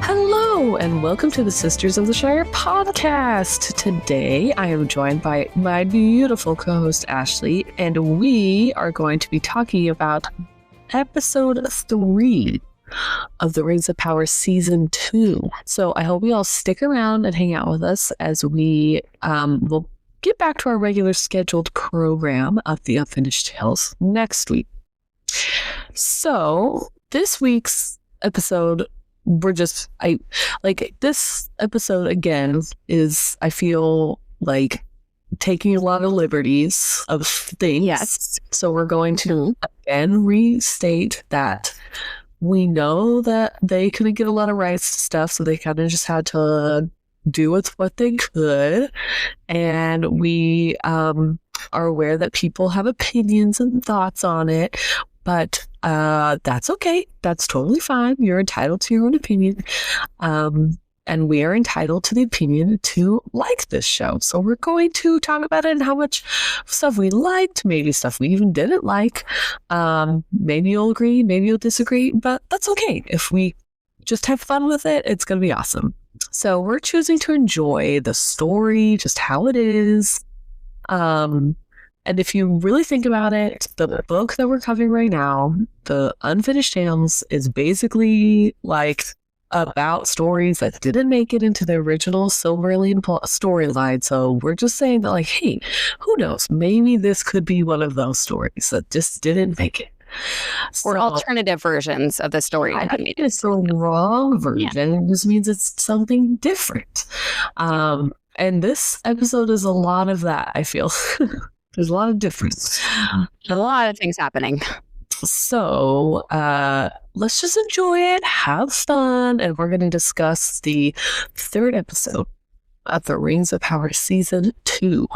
Hello, and welcome to the Sisters of the Shire podcast. Today, I am joined by my beautiful co-host, Ashley, and we are going to be talking about episode 3 of the Rings of Power Season 2. So I hope you all stick around and hang out with us as we will get back to our regular scheduled program of the Unfinished Tales next week. So this week's episode, this episode again is, I feel like, taking a lot of liberties of things. Yes. So we're going to again restate that we know that they couldn't get a lot of rights to stuff, so they kind of just had to do with what they could. And we are aware that people have opinions and thoughts on it, but that's okay. That's totally fine. You're entitled to your own opinion. And we are entitled to the opinion to like this show. So we're going to talk about it and how much stuff we liked, maybe stuff we even didn't like. Maybe you'll agree, maybe you'll disagree, but that's okay. If we just have fun with it, it's going to be awesome. So we're choosing to enjoy the story, just how it is. And if you really think about it, the book that we're covering right now, The Unfinished Tales, is basically like about stories that didn't make it into the original Silmarillion storyline. So we're just saying that, like, hey, who knows? Maybe this could be one of those stories that just didn't make it. Or alternative versions of the story. I think it's the wrong version. Yeah. It just means it's something different. And this episode is a lot of that, I feel. There's a lot of difference. A lot of things happening. So let's just enjoy it, have fun, and we're going to discuss the 3rd episode of the Rings of Power Season 2.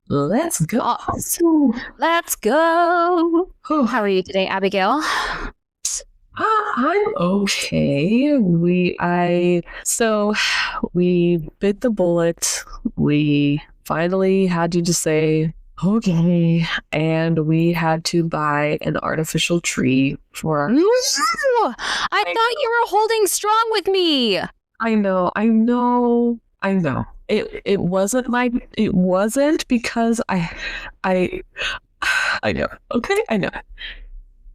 Let's go. Awesome. Let's go. How are you today, Abigail? I'm okay. We bit the bullet. We finally had to just say, okay, and we had to buy an artificial tree for our... I thought you were holding strong with me. I know. It wasn't because I know. Okay, I know.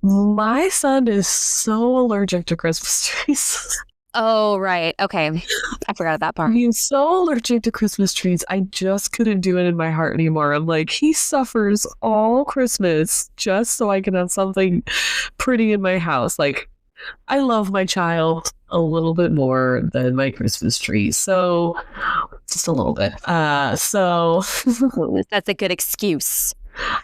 My son is so allergic to Christmas trees. Oh, right. Okay. I forgot that part. He's so allergic to Christmas trees. I just couldn't do it in my heart anymore. I'm like, he suffers all Christmas just so I can have something pretty in my house. Like, I love my child a little bit more than my Christmas tree. So, just a little bit. So that's a good excuse.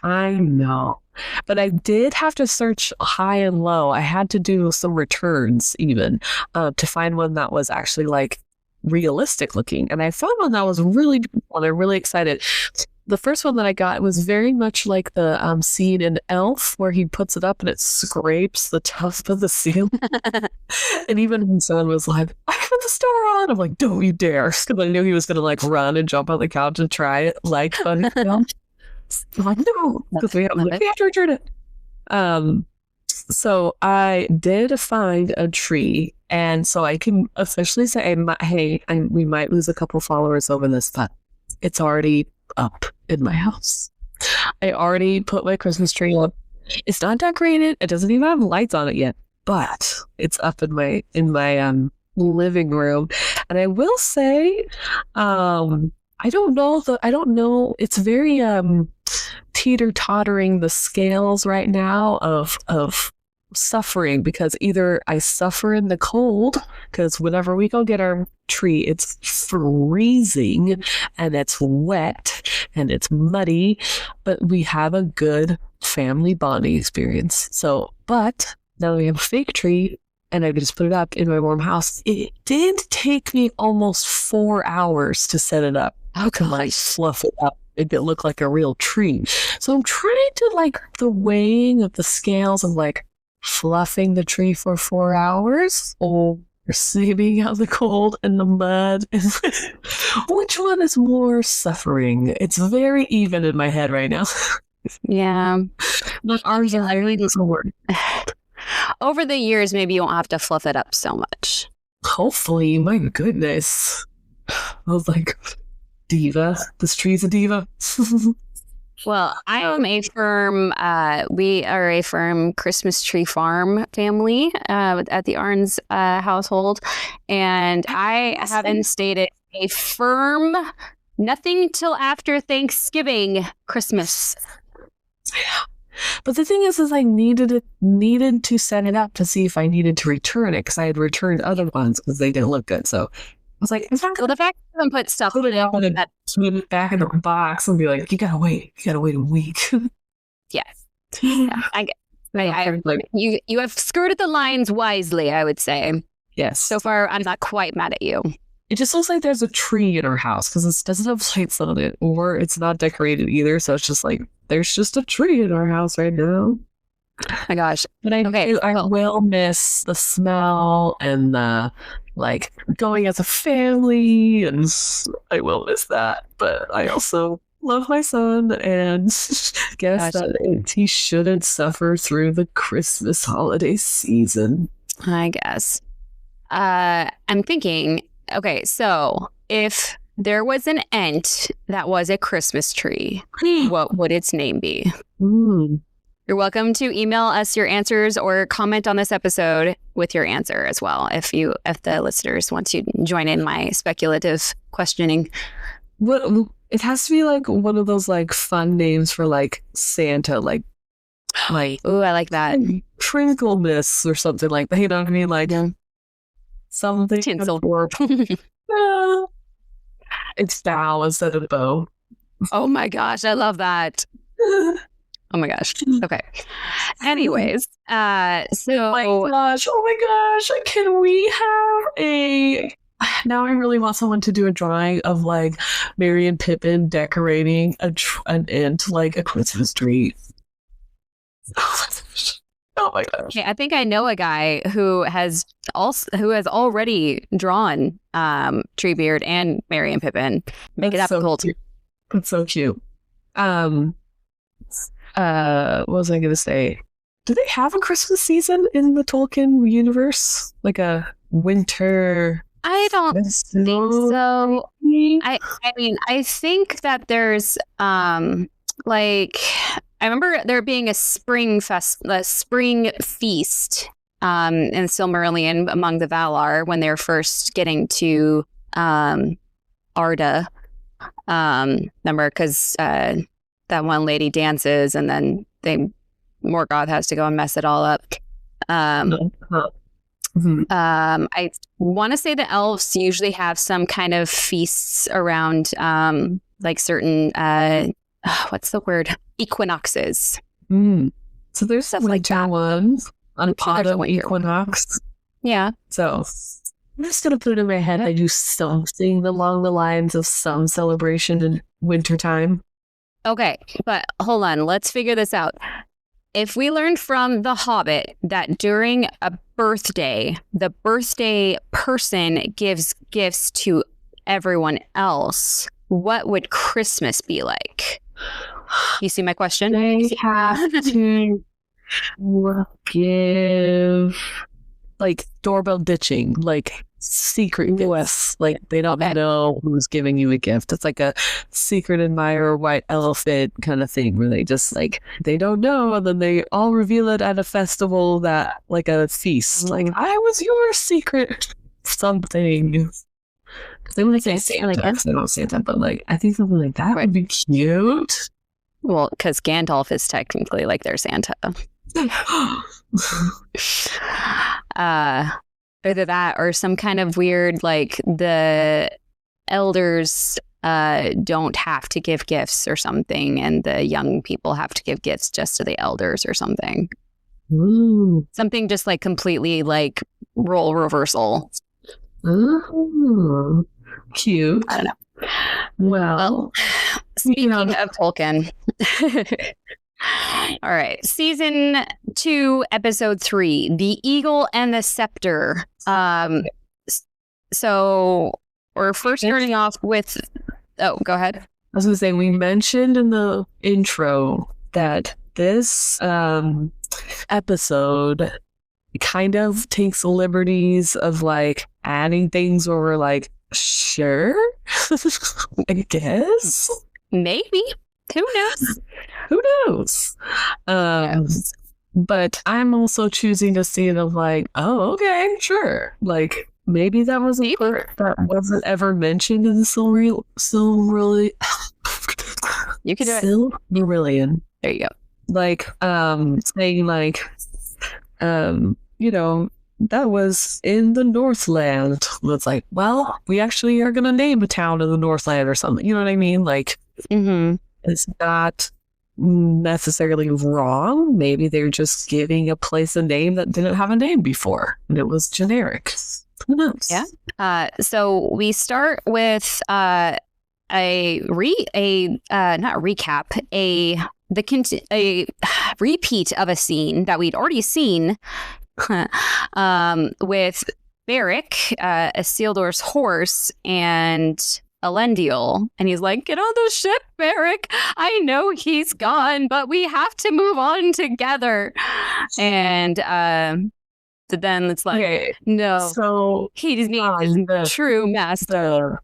I know. But I did have to search high and low. I had to do some returns even to find one that was actually like realistic looking. And I found one that was really cool. I'm really excited. The first one that I got was very much like the scene in Elf where he puts it up and it scrapes the top of the ceiling. And even my son was like, I put the store on. I'm like, don't you dare. Because I knew he was going to like run and jump on the couch and try it like funny. I'm like, no, because we have to return it. So I did find a tree, and so I can officially say, we might lose a couple followers over this, but it's already up in my house. I already put my Christmas tree up. It's not decorated. It doesn't even have lights on it yet, but it's up in my living room. And I will say, I don't know. It's very teeter-tottering the scales right now of suffering, because either I suffer in the cold, because whenever we go get our tree, it's freezing and it's wet and it's muddy, but we have a good family bonding experience. So, but now that we have a fake tree, and I just put it up in my warm house, it did take me almost 4 hours to set it up. How can I fluff it up? Make it look like a real tree. So I'm trying to like the weighing of the scales of like fluffing the tree for 4 hours or sleeping out the cold and the mud. Which one is more suffering? It's very even in my head right now. Yeah. Not ours, I really doesn't work. Over the years, maybe you won't have to fluff it up so much. Hopefully, my goodness. I was like, diva. This tree's a diva. Well, I am a firm, we are a firm Christmas tree farm family at the Arns household. And I have instated a firm nothing till after Thanksgiving Christmas. But the thing is I needed to set it up to see if I needed to return it because I had returned other ones because they didn't look good. So I was like, well, the fact that you put stuff put it back in the box and be like, you gotta wait a week. Yes, yeah, I like you have skirted the lines wisely, I would say. Yes. So far, I'm not quite mad at you. It just looks like there's a tree in our house because it doesn't have lights on it, or it's not decorated either. So it's just like there's just a tree in our house right now. Oh my gosh! But I will miss the smell and the like going as a family, and I will miss that. But I also love my son and guess that he shouldn't suffer through the Christmas holiday season. I guess. I'm thinking. Okay, so if there was an Ent that was a Christmas tree, what would its name be? You're welcome to email us your answers or comment on this episode with your answer as well if the listeners want to join in my speculative questioning. What it has to be like one of those like fun names for like Santa, like ooh, I like that. Trinkleness or something like that. You know what I mean? Like something tinsel. It's bow instead of bow. Oh my gosh, I love that. Oh my gosh. Okay. Anyways, so oh my gosh, can we have a now I really want someone to do a drawing of like Merry and Pippin decorating an Ent like a Christmas tree. Oh my gosh. Okay, I think I know a guy who has already drawn Treebeard and Merry and Pippin. Make it up cool. That's so cute. What was I gonna say? Do they have a Christmas season in the Tolkien universe? Like a winter? I don't think so. I mean, I think that there's like I remember there being a spring feast in Silmarillion among the Valar when they're first getting to Arda. Remember, because that one lady dances and then Morgoth has to go and mess it all up. I want to say the elves usually have some kind of feasts around like certain what's the word? Equinoxes. So there's stuff like that ones on autumn equinox. Yeah. So I'm just gonna put it in my head. I do something along the lines of some celebration in wintertime. Okay, but hold on. Let's figure this out. If we learned from The Hobbit that during a birthday, the birthday person gives gifts to everyone else, what would Christmas be like? You see my question? They have to give like doorbell ditching, like secret gifts. Like they don't know who's giving you a gift. It's like a secret admirer white elephant kind of thing where they just like they don't know and then they all reveal it at a festival that like a feast. Like I was your secret something. They wouldn't say Santa, like I don't Santa, but like I think something like that would be cute. Well, because Gandalf is technically like their Santa. Either that or some kind of weird like the elders don't have to give gifts or something and the young people have to give gifts just to the elders or something. Ooh. Something just like completely like role reversal. Ooh. Cute. I don't know. Well, speaking of Tolkien. All right. Season 2, episode 3, The Eagle and the Scepter. So we're first starting off with... Oh, go ahead. I was going to say, we mentioned in the intro that this episode kind of takes liberties of like adding things where we're like, sure, I guess. Maybe. Who knows? Who knows? But I'm also choosing to see it of like, oh, okay, sure. Like maybe that wasn't that wasn't ever mentioned in the Silmarillion. You could do it. Silmarillion. There you go. Like saying like you know, that was in the Northland. It's like, well, we actually are gonna name a town in the Northland or something. You know what I mean? Like it's not necessarily wrong. Maybe they're just giving a place a name that didn't have a name before and it was generic. Who knows? Yeah. So we start with a repeat of a scene that we'd already seen with Beric, Isildur's horse, and Elendil, and he's like, get on the ship, Beric. I know he's gone, but we have to move on together. And so then it's like, okay, no, so he doesn't need the true master.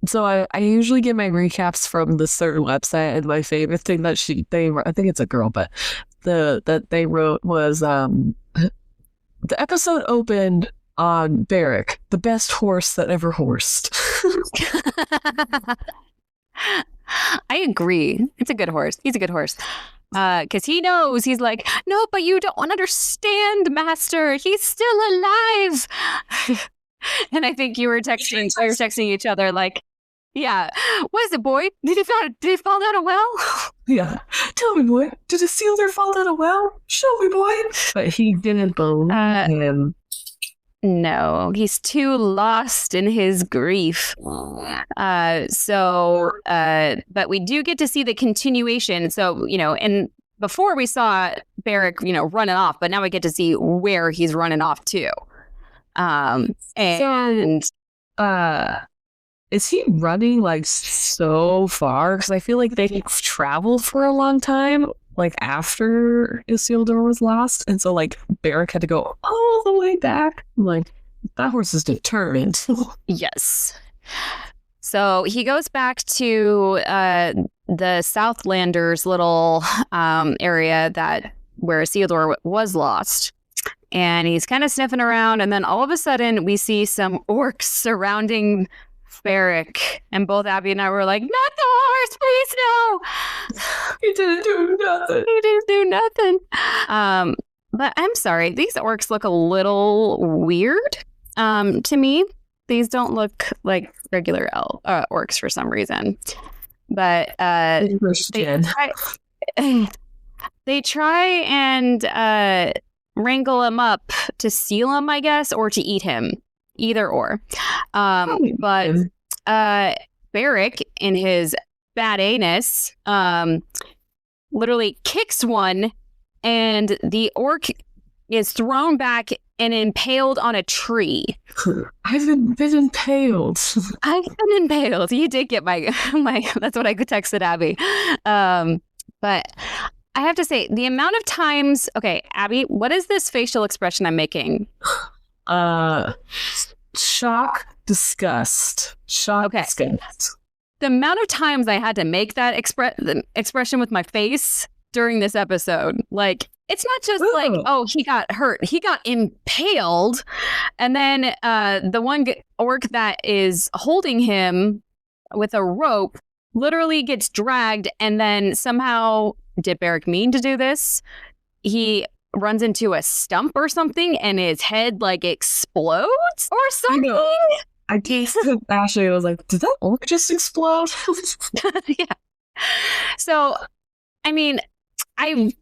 So I usually get my recaps from this certain website, and my favorite thing that I think it's a girl, but that they wrote was the episode opened on Beric, the best horse that ever horsed. I agree. It's a good horse. He's a good horse. Because he knows, he's like, no, but you don't understand, Master. He's still alive. And I think you were texting each other like, yeah, what is it, boy? Did he fall down a well? Yeah. Tell me, boy, did a sealer fall down a well? Show me, boy. But he didn't bone him. No, he's too lost in his grief. But we do get to see the continuation. So, and before we saw Beric, running off, but now we get to see where he's running off to. Is he running like so far? Because I feel like they traveled for a long time, like after Isildur was lost, and so like Beric had to go all the way back. I'm like, that horse is determined. Yes. So he goes back to the Southlanders' little area where Isildur was lost. And he's kind of sniffing around, and then all of a sudden we see some orcs surrounding Beric, and both Abby and I were like, not the horse, please no. He didn't do nothing. He didn't do nothing. But I'm sorry, these orcs look a little weird to me. These don't look like regular orcs for some reason. But they try and wrangle him up to steal him, I guess, or to eat him. Either or. But Beric, in his bad anus, literally kicks one, and the orc is thrown back and impaled on a tree. I've been impaled. I've been impaled. You did get my that's what I texted Abby. But I have to say, the amount of times... Okay, Abby, what is this facial expression I'm making? Shock, disgust. Shock, disgust. The amount of times I had to make that expression with my face during this episode, like, it's not just like, oh, he got hurt. He got impaled. And then the one orc that is holding him with a rope literally gets dragged, and then somehow, did Beric mean to do this? He runs into a stump or something, and his head like explodes or something. I guess Ashley was like, did that orc just explode? Yeah. So, I mean, I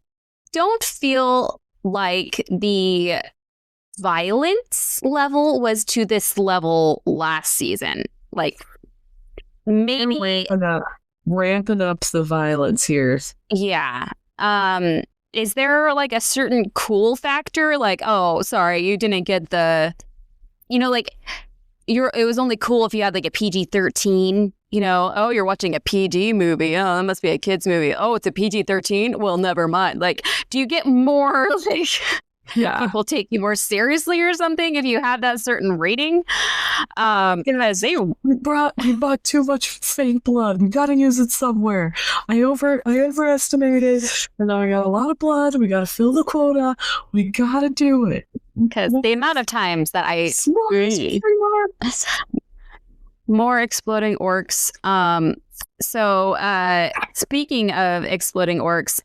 don't feel like the violence level was to this level last season. Like, maybe ramping up the violence here. Yeah. Is there like a certain cool factor? Like, oh, sorry, you didn't get the, like, it was only cool if you had like a PG-13, oh, you're watching a PG movie. Oh, that must be a kid's movie. Oh, it's a PG-13? Well, never mind. Like, do you get more like people take you more seriously or something if you had that certain rating. Because they we bought too much fake blood. We gotta use it somewhere. I overestimated, and now I got a lot of blood. We gotta fill the quota. We gotta do it. Because the amount of times that I more exploding orcs. So speaking of exploding orcs,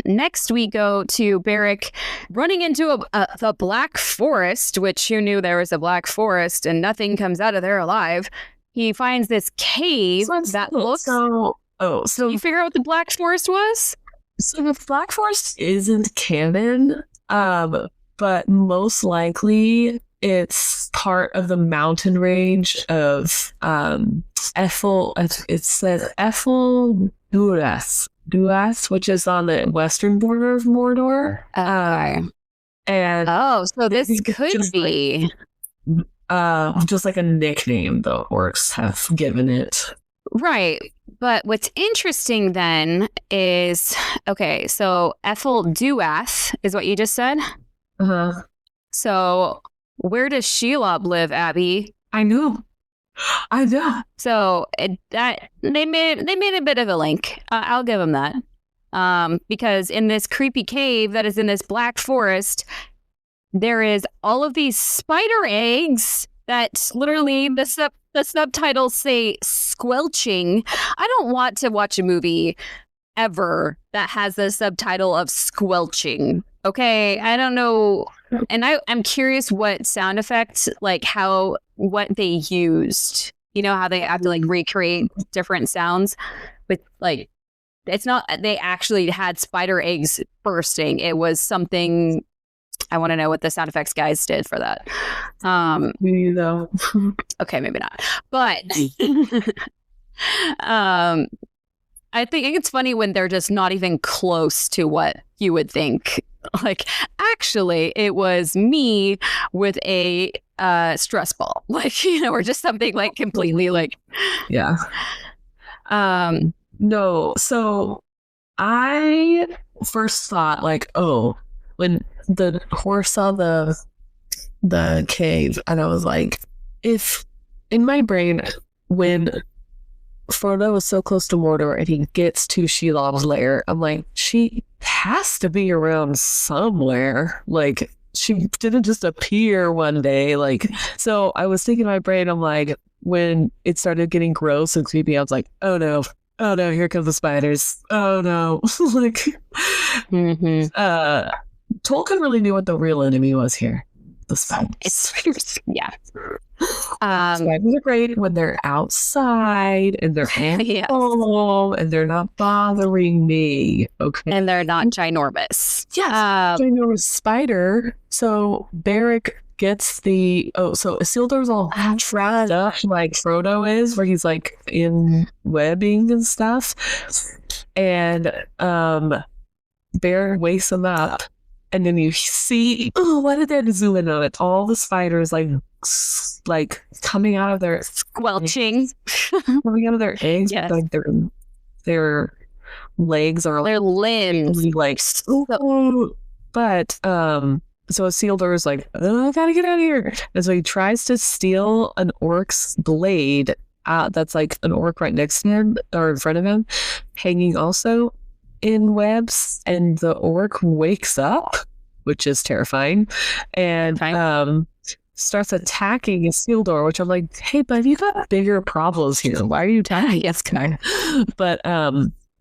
next we go to Barrick running into the Black Forest, which who knew there was a Black Forest and nothing comes out of there alive. He finds this cave that looks... So you figure out what the Black Forest was? So the Black Forest isn't canon, but most likely it's part of the mountain range of Ethel. It says Ethel Duras, which is on the western border of Mordor. And so this could be just like a nickname the orcs have given it. Right. But what's interesting then is, okay, so Ethel Duath is what you just said? Uh-huh. So where does Shelob live, Abby? I know. So that they made a bit of a link. I'll give them that. Because in this creepy cave that is in this Black Forest, there is all of these spider eggs that literally the subtitles say squelching. I don't want to watch a movie ever that has the subtitle of squelching. Okay, I don't know. And I'm curious what sound effects, like what they used. You know how they have to like recreate different sounds with like, it's not, they actually had spider eggs bursting. It was something, I want to know what the sound effects guys did for that. You know. Okay, maybe not. But I think it's funny when they're just not even close to what you would think. Like, actually, it was me with a stress ball. Like, you know, or just something like completely like... Yeah. No, so I first thought like, oh, when the horse saw the cave, and I was like, if in my brain, when Frodo was so close to Mordor and he gets to Shelob's lair, I'm like, she has to be around somewhere. Like, she didn't just appear one day. Like, so I was thinking in my brain, I'm like, when it started getting gross and creepy, I was like, oh no, here come the spiders. Oh no. Like, Tolkien really knew what the real enemy was here. The spiders. Yeah. Spiders are great when they're outside and they're home and they're not bothering me. Okay. And they're not ginormous. Yes. Ginormous spider. So Barrick gets so Isildur's all trapped up like Frodo is, where he's like in webbing and stuff. And Barrick wakes him up. And then you see, what did they zoom in on it? All the spiders like coming out of their squelching, coming out of their eggs. Yes. Like their legs are their limbs, like. But so Isildur is like, oh, I gotta get out of here, and so he tries to steal an orc's blade. That's like an orc right next to him or in front of him, hanging also in webs, and the orc wakes up, which is terrifying, and starts attacking Isildur, which I'm like, hey, but you got bigger problems here. Why are you attacking this guy? But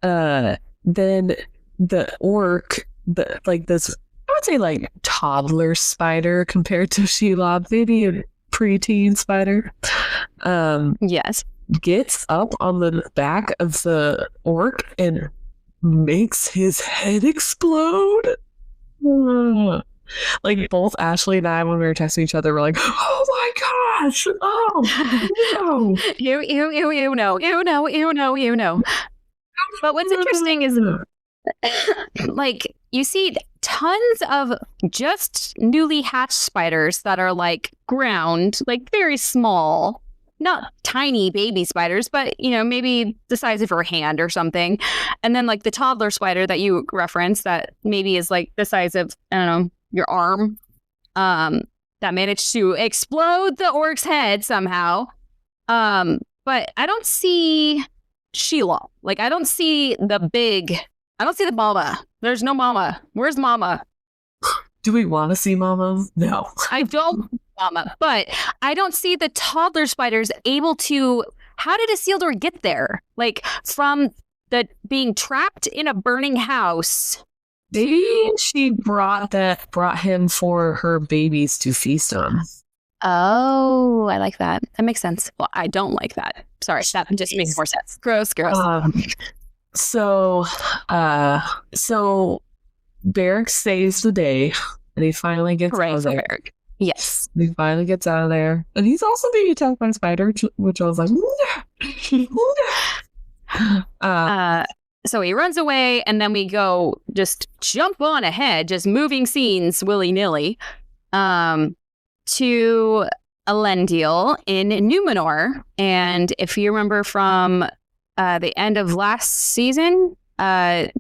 then the orc, this, I would say like toddler spider compared to Shelob, maybe a preteen spider. Yes, gets up on the back of the orc and makes his head explode. Like both Ashley and I, when we were texting each other, were like, oh my gosh, oh no. You know. But what's interesting is like you see tons of just newly hatched spiders that are like ground, like very small. Not tiny baby spiders, but, you know, maybe the size of your hand or something. And then like the toddler spider that you referenced that maybe is like the size of, I don't know, your arm that managed to explode the orc's head somehow. But I don't see Sheila. Like, I don't see the mama. There's no mama. Where's mama? Do we want to see mama? No. I don't mama, but I don't see the toddler spiders able to. How did Isildur get there? Like, from the being trapped in a burning house. Maybe she brought him for her babies to feast on. Oh, I like that. That makes sense. Well, I don't like that. Sorry, that just makes more sense. Gross. So Beric saves the day, and he finally gets out of there. Beric. Yes. He finally gets out of there. And he's also being attacked by a spider, which I was like, so he runs away, and then we just jump on ahead, just moving scenes willy-nilly, to Elendil in Numenor. And if you remember from the end of last season, they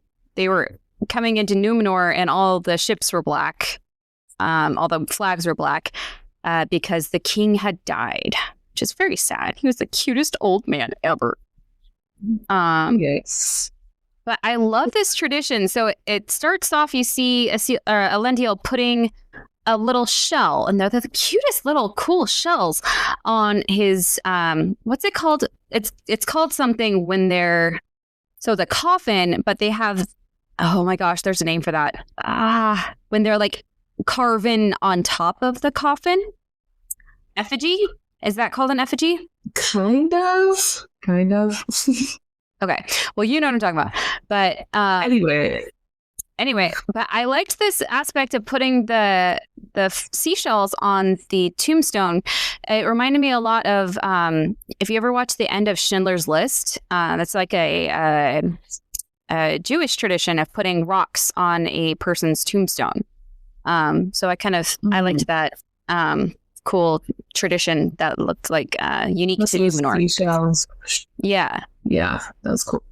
were coming into Numenor, and all the ships were black. All the flags were black because the king had died, which is very sad. He was the cutest old man ever. Yes. But I love this tradition. So it starts off, you see Elendil putting a little shell, and they're the cutest little cool shells on his, what's it called? It's called something when they're, so the coffin, but they have, oh my gosh, there's a name for that. When they're like, carven on top of the coffin. Effigy? Is that called an effigy? Kind of. Okay. Well, you know what I'm talking about. But anyway, but I liked this aspect of putting the seashells on the tombstone. It reminded me a lot of if you ever watch the end of Schindler's List. That's like a Jewish tradition of putting rocks on a person's tombstone. So I liked that cool tradition that looked like unique to Numenor. Yeah, that was cool.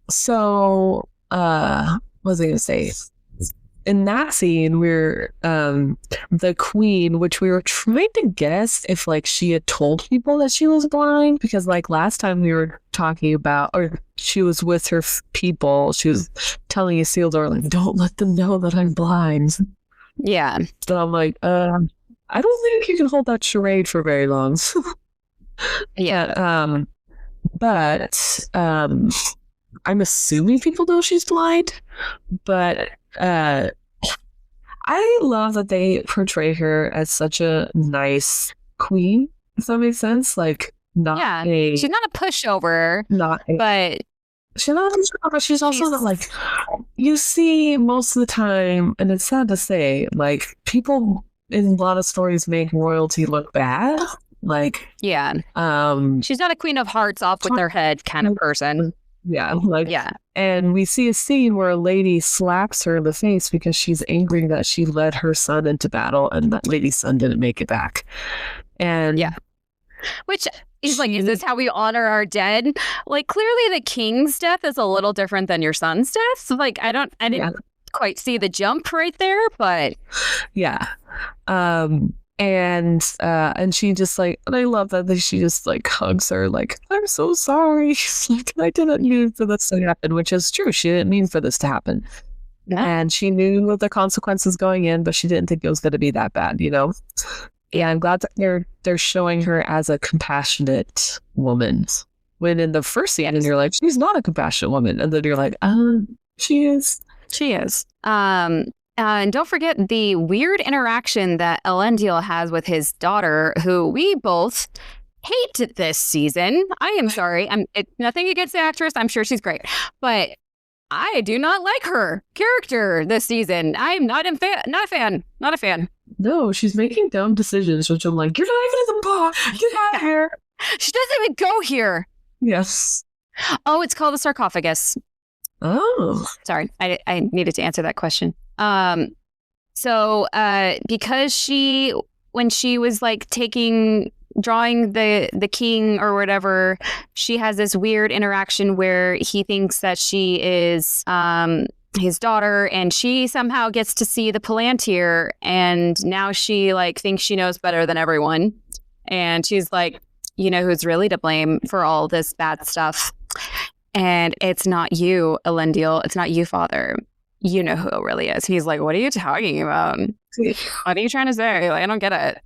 So what was I gonna say? In that scene, we're the queen, which we were trying to guess if like she had told people that she was blind, because like last time we were talking about, or she was with her people, she was telling Isildur like, don't let them know that I'm blind. Yeah. So I'm like, I don't think you can hold that charade for very long. Yeah. But I'm assuming people know she's blind, but I love that they portray her as such a nice queen, if that makes sense. Like, she's not a pushover, but she's not a pushover, but she's also not like, you see most of the time, and it's sad to say, like, people in a lot of stories make royalty look bad. Like, yeah, she's not a queen of hearts off with her head kind of person. Yeah, and we see a scene where a lady slaps her in the face because she's angry that she led her son into battle and that lady's son didn't make it back. And which is like, is this how we honor our dead? Like, clearly the king's death is a little different than your son's death. Like, I didn't quite see the jump right there, but and she just like, and I love that she just like hugs her like, I'm so sorry. Like, I didn't mean for this to happen, which is true. She didn't mean for this to happen. Yeah. And she knew the consequences going in, but she didn't think it was going to be that bad, you know? Yeah, I'm glad that they're showing her as a compassionate woman. When in the first scene, and you're like, she's not a compassionate woman. And then you're like, she is. She is. And don't forget the weird interaction that Elendil has with his daughter, who we both hate this season. I am sorry. Nothing against the actress. I'm sure she's great. But I do not like her character this season. I'm not a fan. No, she's making dumb decisions, which I'm like, you're not even in the book. Get out of here. She doesn't even go here. Yes. Oh, it's called the sarcophagus. Oh. Sorry. I needed to answer that question. So because when she was like drawing the king or whatever, she has this weird interaction where he thinks that she is his daughter, and she somehow gets to see the Palantir, and now she like thinks she knows better than everyone, and she's like, you know who's really to blame for all this bad stuff, and it's not you, Elendil, it's not you, father, you know who it really is. He's like, what are you talking about? What are you trying to say? Like, I don't get it.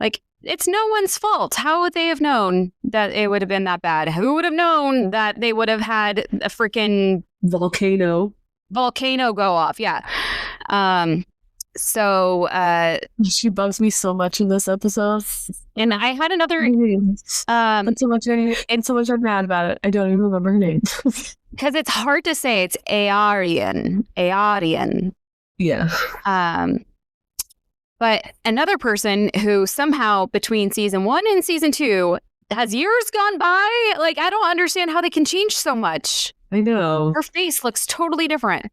Like, it's no one's fault. How would they have known that it would have been that bad? Who would have known that they would have had a freaking volcano go off? Yeah. So she bugs me so much in this episode. And I had another and so much I'm mad about it. I don't even remember her name. Because it's hard to say. It's Aarian. Yeah. But another person who somehow between season 1 and season 2 has years gone by. Like, I don't understand how they can change so much. I know. Her face looks totally different.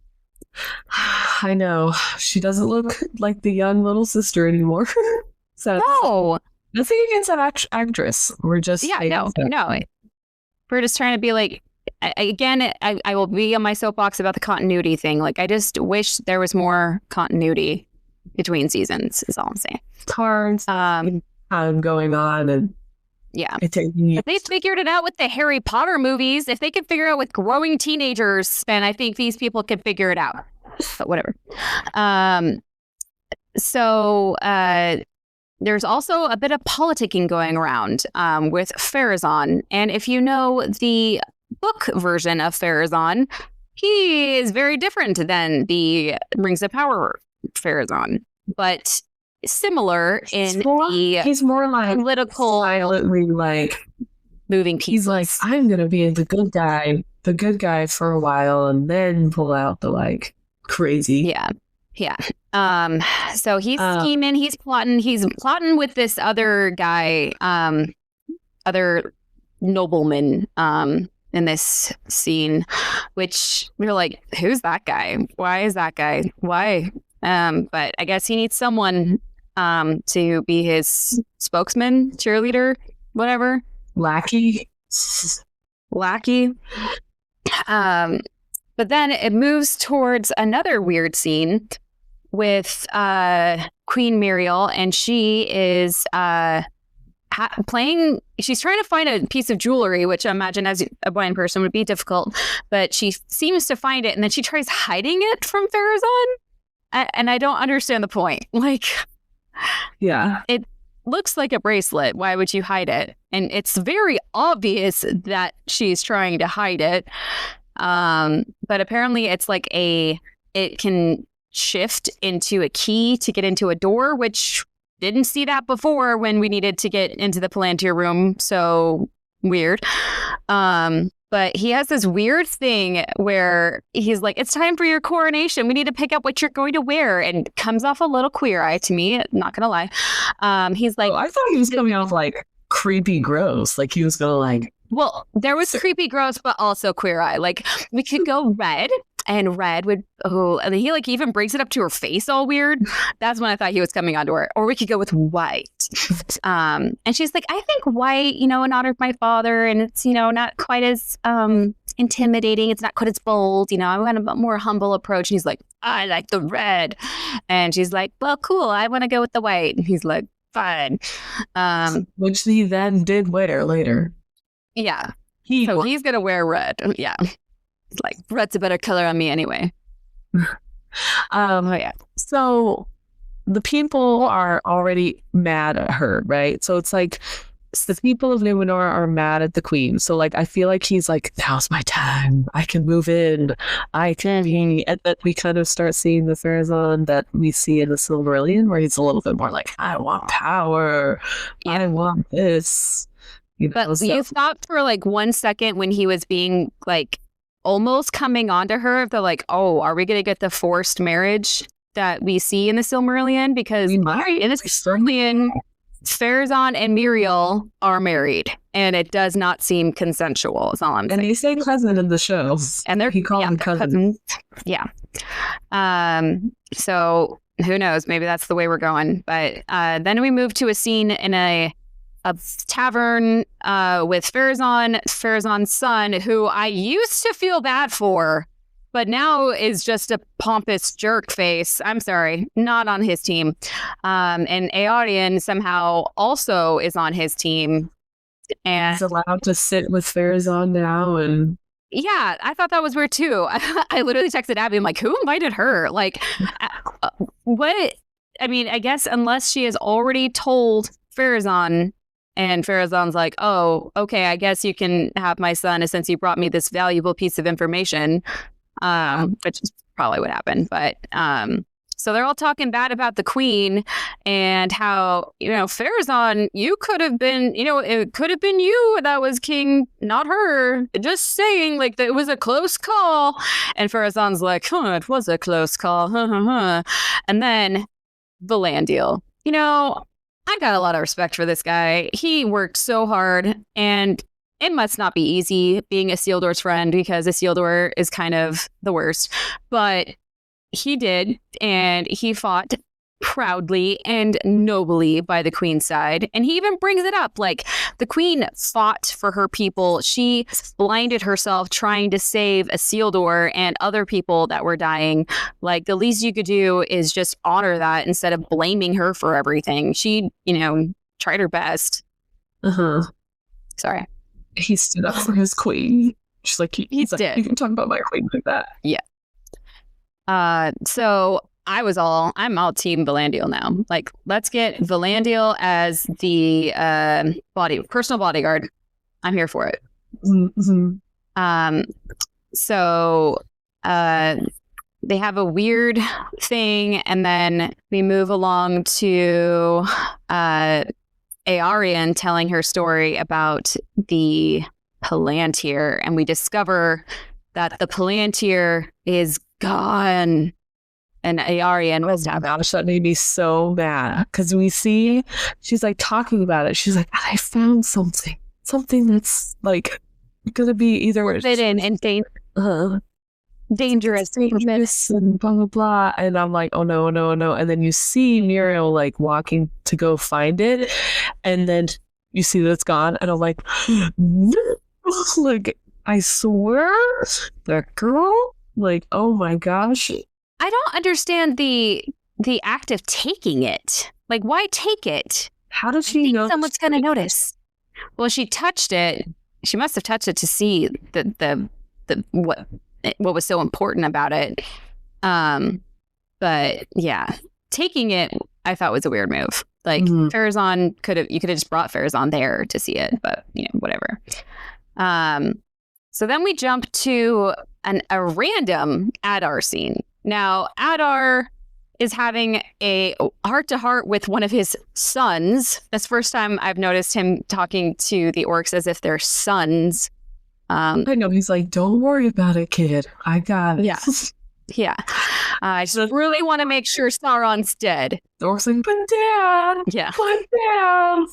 I know. She doesn't look like the young little sister anymore. So no. Nothing against that actress. We're just... No. We're just trying to be like... I will be on my soapbox about the continuity thing. Like, I just wish there was more continuity between seasons, is all I'm saying. Cards going on, and yeah. If they figured it out with the Harry Potter movies, if they could figure it out with growing teenagers, then I think these people could figure it out. But whatever. So there's also a bit of politicking going around with Pharazôn. And if you know the book version of Pharazôn, he is very different than the Rings of Power Pharazôn, but similar in he's more like political, silently like moving pieces. He's like, I'm gonna be the good guy for a while, and then pull out the like crazy. Yeah. So he's scheming, he's plotting with this other guy, other nobleman, in this scene, which we're like, who's that guy? Why is that guy? Why? But I guess he needs someone to be his spokesman, cheerleader, whatever. Lackey. But then it moves towards another weird scene with Queen Muriel, and she is playing. She's trying to find a piece of jewelry, which I imagine as a blind person would be difficult, but she seems to find it, and then she tries hiding it from Pharazôn. And I don't understand the point. Like, yeah, it looks like a bracelet. Why would you hide it? And it's very obvious that she's trying to hide it. But apparently it's like it can shift into a key to get into a door, which didn't see that before when we needed to get into the Palantir room. So weird. But he has this weird thing where he's like, it's time for your coronation. We need to pick up what you're going to wear. And comes off a little queer-eye to me, not going to lie. He's like... I thought he was coming off like creepy gross. Like he was going to like... Well, there was creepy gross, but also queer-eye. Like, we could go red. And red would, and he like even brings it up to her face all weird. That's when I thought he was coming onto her. Or we could go with white. And she's like, I think white, in honor of my father. And it's, not quite as intimidating. It's not quite as bold. I want a more humble approach. And he's like, I like the red. And she's like, well, cool. I want to go with the white. And he's like, fine. Which he then did wear later. Yeah. He's going to wear red. Yeah. Like, red's a better color on me anyway. Yeah. So the people are already mad at her, right? So it's like the people of Numenor are mad at the queen. So like I feel like he's like, now's my time. I can move in. I can be. And then we kind of start seeing the Pharazôn that we see in the Silmarillion, where he's a little bit more like, I want power. Yeah. I want this. You thought for like 1 second when he was being like almost coming onto her, they're like, oh, are we going to get the forced marriage that we see in the Silmarillion? Because in the Silmarillion, Pharazôn and Muriel are married, and it does not seem consensual. Is all I'm saying. And they say cousin in the show, and he called them cousins. Yeah. So who knows? Maybe that's the way we're going. But then we move to a scene in a tavern with Pharazôn's son, who I used to feel bad for but now is just a pompous jerk face. I'm sorry, not on his team. And Aodian somehow also is on his team. And he's allowed to sit with Farazan now, and yeah, I thought that was weird too. I literally texted Abby. I'm like, who invited her? Like, what? I mean, I guess unless she has already told Farazan, and Farazan's like, oh, okay, I guess you can have my son since you brought me this valuable piece of information, which is probably what happened. But so they're all talking bad about the queen and how, Farazan, you could have been, it could have been you that was king, not her. Just saying, like, that it was a close call. And Farazan's like, it was a close call. And then Valandiel. I got a lot of respect for this guy. He worked so hard, and it must not be easy being Isildur's friend, because Isildur is kind of the worst. But he did, and he fought proudly and nobly by the queen's side. And he even brings it up, like, the queen fought for her people. She blinded herself trying to save Isildur and other people that were dying. Like, the least you could do is just honor that instead of blaming her for everything. She, tried her best. Sorry. He stood up for his queen. She's like, he did. Like, you can talk about my queen like that. Yeah. So I'm all team Valandiel now. Like, let's get Valandiel as the personal bodyguard. I'm here for it. Mm-hmm. So they have a weird thing, and then we move along to Aarion telling her story about the Palantir, and we discover that the Palantir is gone. And Aarion was down. That made me so mad, because we see she's like talking about it. She's like, I found something that's like gonna be either forbidden and dangerous and blah blah blah. And I'm like, oh no. And then you see Muriel like walking to go find it, and then you see that it's gone, and I'm like, like, I swear that girl, like, oh my gosh. I don't understand the act of taking it. Like, why take it? How does she know someone's going to notice? Well, she touched it. She must have touched it to see the what was so important about it. But yeah, taking it, I thought was a weird move. Like, Farazan you could have just brought Farazan there to see it, but whatever. So then we jump to a random Adar scene. Now, Adar is having a heart-to-heart with one of his sons. That's the first time I've noticed him talking to the orcs as if they're sons. I know. He's like, don't worry about it, kid. I got it. Yeah. Yeah. I just really want to make sure Sauron's dead. The orcs like, but Dad. Yeah. But Dad.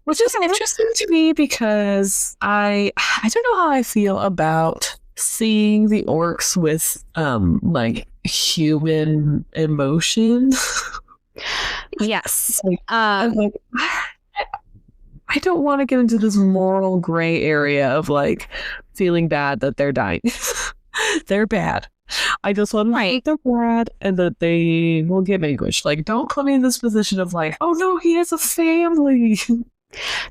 Which is interesting to me, because I don't know how I feel about seeing the orcs with like human emotion. Yes. I'm like, I don't want to get into this moral gray area of like feeling bad that they're dying. They're bad. I just want to think they're bad and that they will get vanquished. Like, don't put me in this position of like, oh no, he has a family.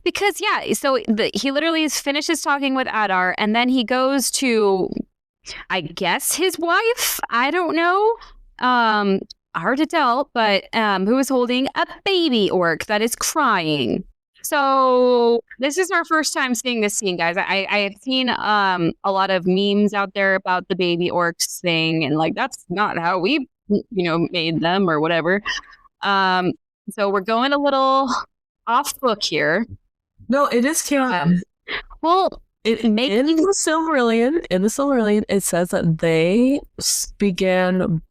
Because, yeah, so he literally finishes talking with Adar, and then he goes to, I guess, his wife? I don't know. Hard to tell, but who is holding a baby orc that is crying. So this is our first time seeing this scene, guys. I have seen a lot of memes out there about the baby orcs thing, and like, that's not how we, made them or whatever. So we're going a little off book here. No, it is canon. Well, in the Silmarillion, it says that they began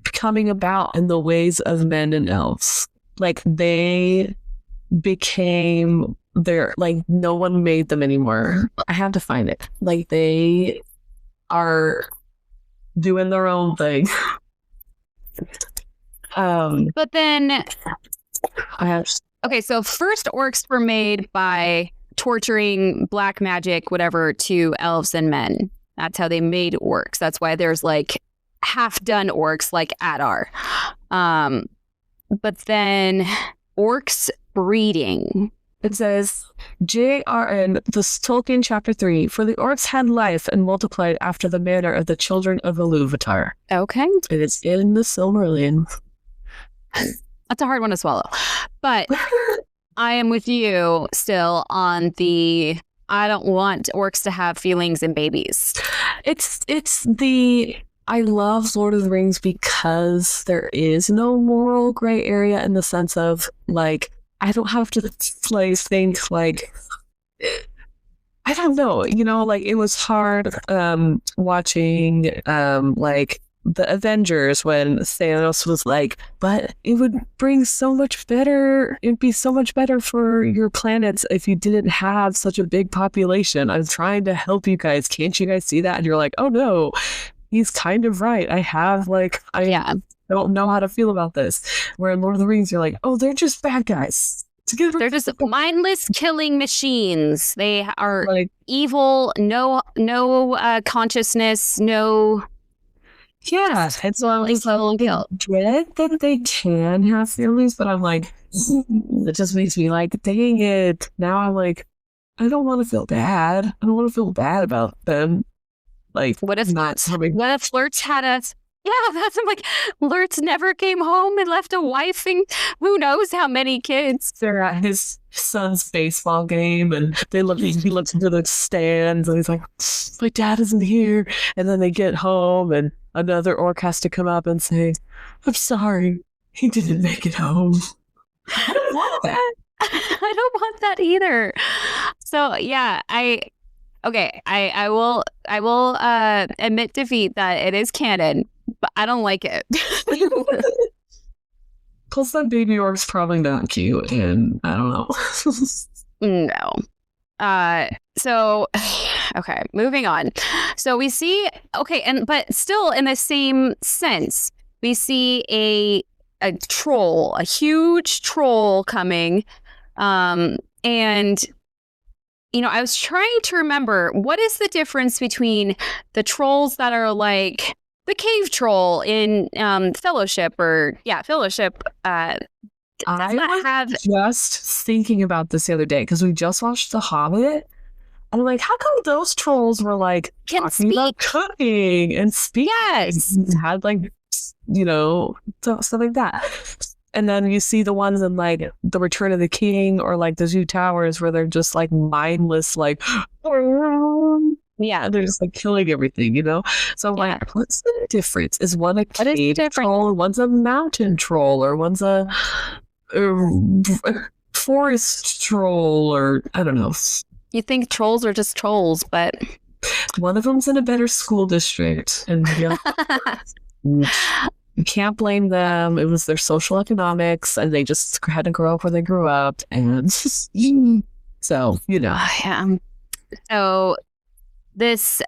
coming about in the ways of men and elves. Like, they became like, no one made them anymore. I have to find it. Like, they are doing their own thing. But then I okay, so first orcs were made by torturing black magic, whatever, to elves and men. That's how they made orcs. That's why there's like half-done orcs like Adar. But then orcs breeding. It says, JRN, the Tolkien Chapter 3, for the orcs had life and multiplied after the manner of the children of Ilúvatar. Okay. It is in the Silmarillion. That's a hard one to swallow. But I am with you still on the, I don't want orcs to have feelings and babies. I love Lord of the Rings because there is no moral gray area in the sense of, like, I don't have to think like, I don't know, like it was hard watching like the Avengers when Thanos was like, but it would bring so much better, it'd be so much better for your planets if you didn't have such a big population. I'm trying to help you guys. Can't you guys see that? And you're like, oh no, he's kind of right. I don't know how to feel about this. Where in Lord of the Rings, you're like, oh, they're just bad guys. They're just mindless killing machines. They are like evil, no consciousness, no. Yeah, it's all guilt. Dread that they can have feelings, but I'm like, it just makes me like, dang it. Now I'm like, I don't want to feel bad. I don't want to feel bad about them. Like, what if Lurtz had a... Yeah, that's, I'm like, Lurtz never came home and left a wife and who knows how many kids. They're at his son's baseball game and he looks into the stands and he's like, my dad isn't here. And then they get home and another orc has to come up and say, I'm sorry, he didn't make it home. I don't want that. I don't want that either. So yeah, I will admit defeat that it is canon, but I don't like it. Plus that baby orc's probably not cute, and I don't know. No. So okay, moving on. So we see but still in the same sense, we see a troll, a huge troll coming, and I was trying to remember what is the difference between the trolls that are like the cave troll in Fellowship. I was just thinking about this the other day because we just watched The Hobbit. And I'm like, how come those trolls were like talking about cooking and speaking? Yes. Had like, stuff like that. And then you see the ones in like The Return of the King or like the Two Towers where they're just like mindless, like, yeah, they're just like killing everything, So I'm like, what's the difference? Is one a cave troll and one's a mountain troll or one's a forest troll or I don't know. You think trolls are just trolls, but one of them's in a better school district. And you can't blame them. It was their social economics, and they just had to grow up where they grew up. And so, Yeah. So this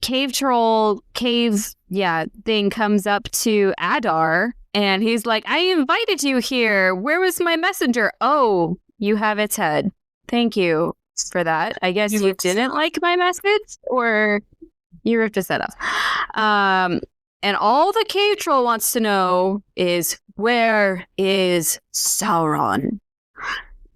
cave troll thing comes up to Adar, and he's like, I invited you here. Where was my messenger? Oh, you have its head. Thank you for that. I guess you didn't like my message, or you ripped his head off. And all the cave troll wants to know is, where is Sauron?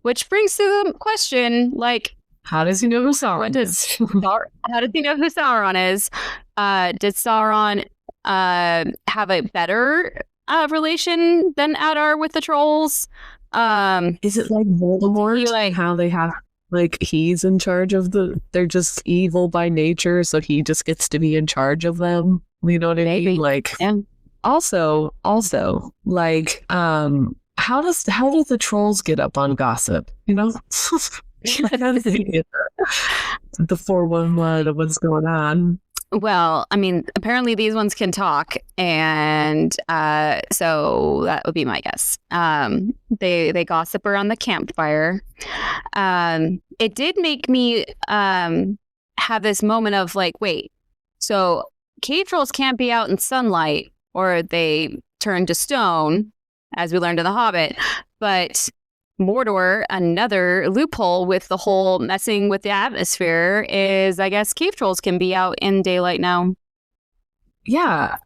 Which brings to the question, like, how does he know who Sauron is? How does he know who Sauron is? Did Sauron have a better relation than Adar with the trolls? Is it like Voldemort? How they have, like, he's in charge of they're just evil by nature, so he just gets to be in charge of them. You know what I mean? Like, yeah. Also, like, how do the trolls get up on gossip? The 411 of what's going on. Well, I mean, apparently these ones can talk, and so that would be my guess. They gossip around the campfire. It did make me have this moment of like, wait, so cave trolls can't be out in sunlight, or they turn to stone, as we learned in The Hobbit. But Mordor, another loophole with the whole messing with the atmosphere is, I guess, cave trolls can be out in daylight now. Yeah.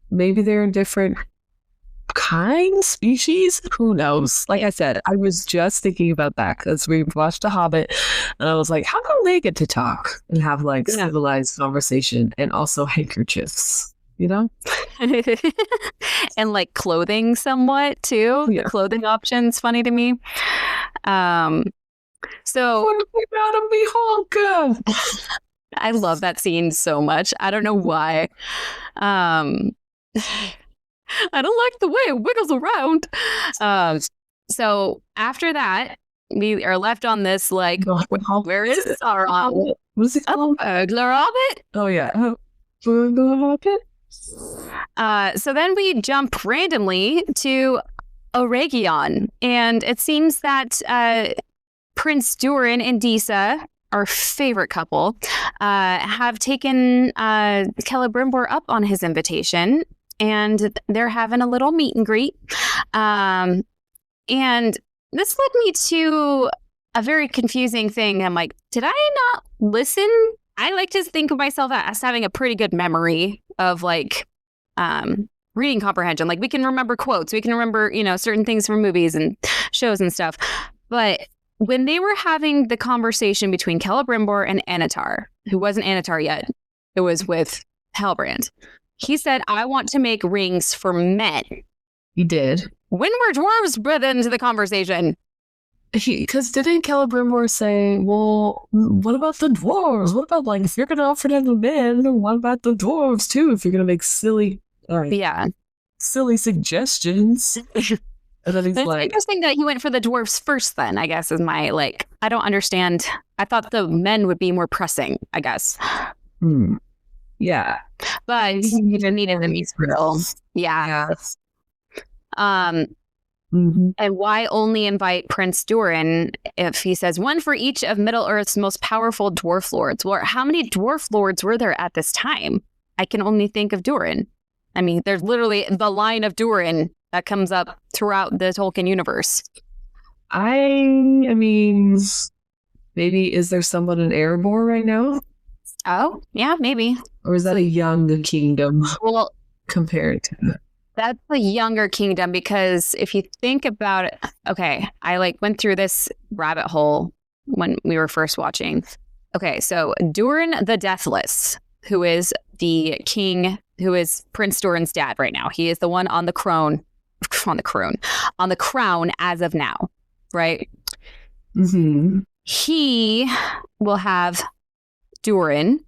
Maybe they're different species, who knows? Like I said, I was just thinking about that because we watched The Hobbit and I was like, how come they get to talk and have like civilized conversation and also handkerchiefs, you know? And like clothing somewhat too. The clothing option's funny to me. So what about a Mihawka? I love that scene so much. I don't know why. I don't like the way it wiggles around. So after that, we are left on this like, where is our What is it called? Burglar Hobbit? Oh yeah, Burglar Hobbit. So then we jump randomly to Eregion, and it seems that Prince Durin and Disa, our favorite couple, have taken Celebrimbor up on his invitation. And they're having a little meet and greet. And this led me to a very confusing thing. I'm like, did I not listen? I like to think of myself as having a pretty good memory of like reading comprehension. Like we can remember quotes. We can remember, certain things from movies and shows and stuff. But when they were having the conversation between Celebrimbor and Annatar, who wasn't Annatar yet, it was with Halbrand. He said, I want to make rings for men. He did. When were dwarves brought into the conversation? Because didn't Celebrimbor say, well, what about the dwarves? What about, like, if you're going to offer them to men, what about the dwarves, too, if you're going to make silly suggestions? And then he's it's like... interesting that he went for the dwarves first, then, I guess, is my, like, I don't understand. I thought the men would be more pressing, I guess. Yeah. But you didn't need an Israel. Yeah. Yes. And why only invite Prince Durin if he says one for each of Middle-earth's most powerful dwarf lords? Well, how many dwarf lords were there at this time? I can only think of Durin. I mean, there's literally the line of Durin that comes up throughout the Tolkien universe. I mean, maybe is there someone in Erebor right now? Oh, yeah, maybe. Or is that a young kingdom? Well, compared to that? That's a younger kingdom because if you think about it, okay, I like went through this rabbit hole when we were first watching. Okay, so Durin the Deathless, who is the king, who is Prince Durin's dad right now. He is the one on the crown as of now, right? He will have Durin,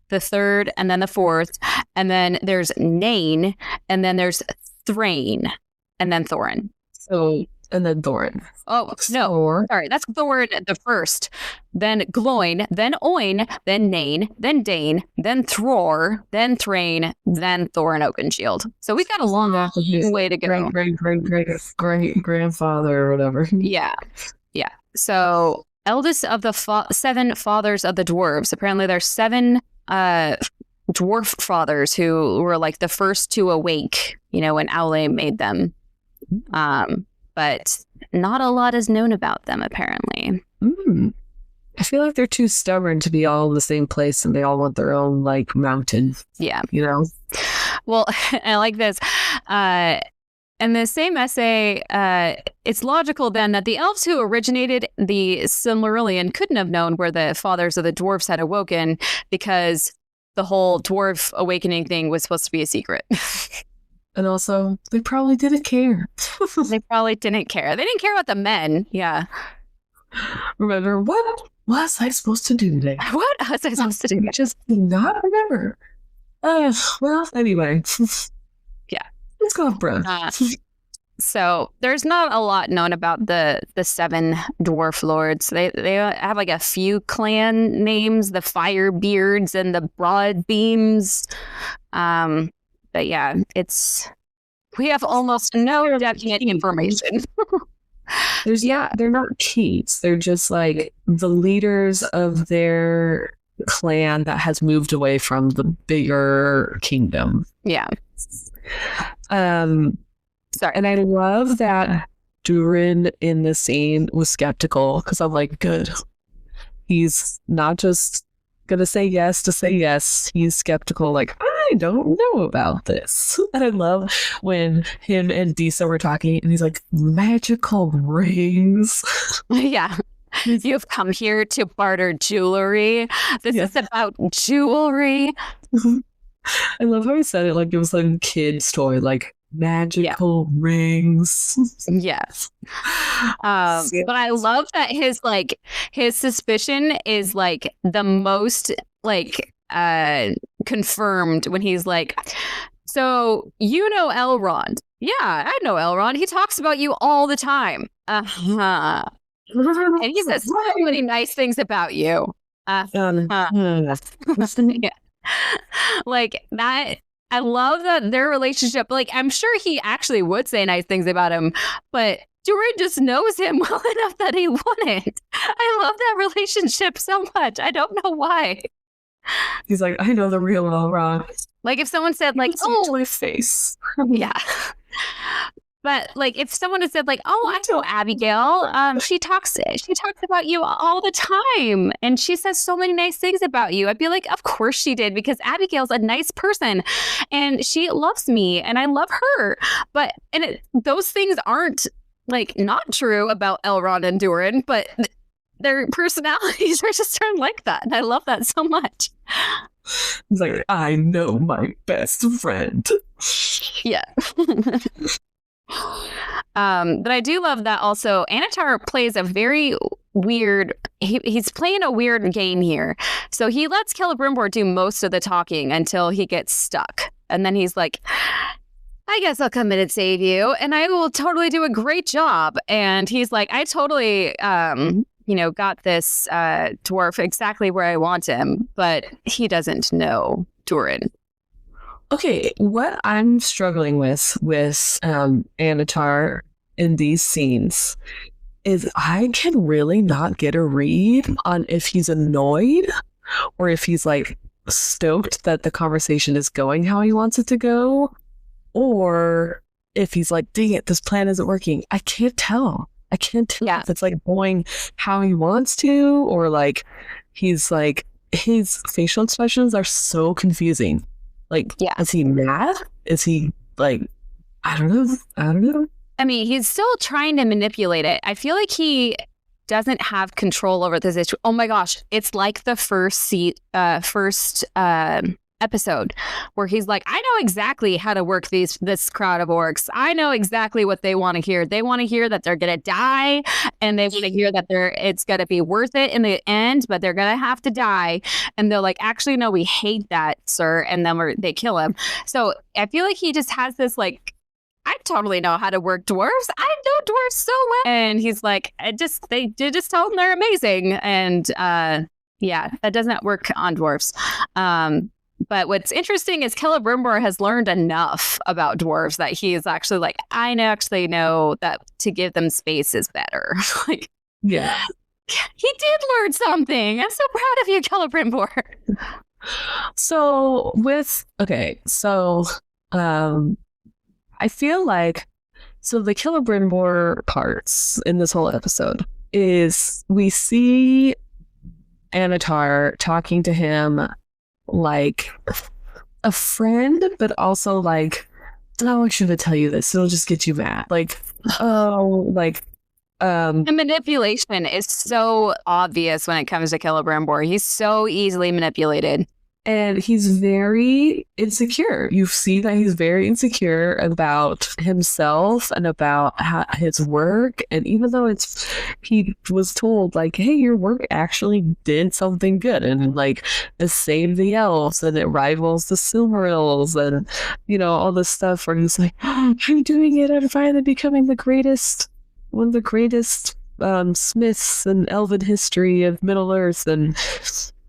the third, and then the fourth, and then there's Nain, and then there's Thrain, and then Thorin. So, and then Thorin. Oh, no. Sorry, that's Thorin the first. Then Gloin, then Oin, then Nain, then Dane, then Thror, then Thrain, then Thorin Oakenshield. So we've got a long way to go. Great grandfather or whatever. Yeah. Yeah. So, eldest of the seven fathers of the dwarves. Apparently there's 7 dwarf fathers who were like the first to awake, when Aule made them. But not a lot is known about them, apparently. I feel like they're too stubborn to be all in the same place and they all want their own, like, mountain. Yeah. Well, I like this. In the same essay, it's logical then that the elves who originated the Silmarillion couldn't have known where the fathers of the dwarves had awoken because the whole dwarf awakening thing was supposed to be a secret. And also, they probably didn't care. They probably didn't care. They didn't care about the men. Yeah. Remember, what was I supposed to do today? What was I supposed to do? I just did not remember. Well, anyway. Yeah. Let's go off, bro. So there's not a lot known about the 7 dwarf lords. They have like a few clan names, the Firebeards and the Broadbeams. But yeah, we have almost no definite information. They're not chiefs. They're just like the leaders of their clan that has moved away from the bigger kingdom. Yeah. Sorry. And I love that Durin in the scene was skeptical because I'm like, good. He's not just gonna say yes to say yes. He's skeptical, like, I don't know about this. And I love when him and Disa were talking and he's like, magical rings. Yeah. You've come here to barter jewelry. This is about jewelry. I love how he said it like it was like a kid's toy, like magical rings. Yes. But I love that his suspicion is like the most like confirmed when he's like, so you know Elrond. Yeah, I know Elrond. He talks about you all the time. And he says so many nice things about you. Yeah. Like that. I love that their relationship. Like, I'm sure he actually would say nice things about him, but Durin just knows him well enough that he wouldn't. I love that relationship so much. I don't know why. He's like, I know the real Elrond. Like, if someone said, like, oh, my face. Yeah. But like, if someone had said, like, "Oh, I know Abigail. She talks about you all the time, and she says so many nice things about you," I'd be like, "Of course she did, because Abigail's a nice person, and she loves me, and I love her." But those things aren't like not true about Elrond and Durin, but their personalities are just turned like that, and I love that so much. He's like, I know my best friend. Yeah. But I do love that also Anatar plays a very weird, he's playing a weird game here. So he lets Celebrimbor do most of the talking until he gets stuck. And then he's like, I guess I'll come in and save you, and I will totally do a great job. And he's like, I totally, got this dwarf exactly where I want him, but he doesn't know Durin. Okay, what I'm struggling with Anatar in these scenes is I can really not get a read on if he's annoyed or if he's like stoked that the conversation is going how he wants it to go, or if he's like, dang it, this plan isn't working. I can't tell. If it's like going how he wants to, or like he's like, his facial expressions are so confusing. Like, is he mad? Is he like, I don't know. I mean, he's still trying to manipulate it. I feel like he doesn't have control over this issue. Oh my gosh, it's like the first episode where he's like, I know exactly how to work this crowd of orcs. I know exactly what they want to hear. They want to hear that they're gonna die, and they want to hear that it's gonna be worth it in the end, but they're gonna have to die. And they're like, actually, no, we hate that, sir. And then they kill him. So I feel like he just has this like, I totally know how to work dwarves. I know dwarves so well. And he's like, they just tell them they're amazing. And that doesn't work on dwarves. But what's interesting is Celebrimbor has learned enough about dwarves that he is actually like, I actually know that to give them space is better. Like, yeah, he did learn something. I'm so proud of you, Celebrimbor. I feel like the Celebrimbor parts in this whole episode is we see Anatar talking to him like a friend, but also like, oh, I shouldn't tell you this, it'll just get you mad. Like, the manipulation is so obvious when it comes to Celebrimbor. He's so easily manipulated. And he's very insecure. You see that he's very insecure about himself and about his work. And even though he was told like, hey, your work actually did something good and like it saved the elves and it rivals the Silmarils and, all this stuff where he's like, oh, I'm doing it. I'm finally becoming one of the greatest smiths in elven history of Middle Earth and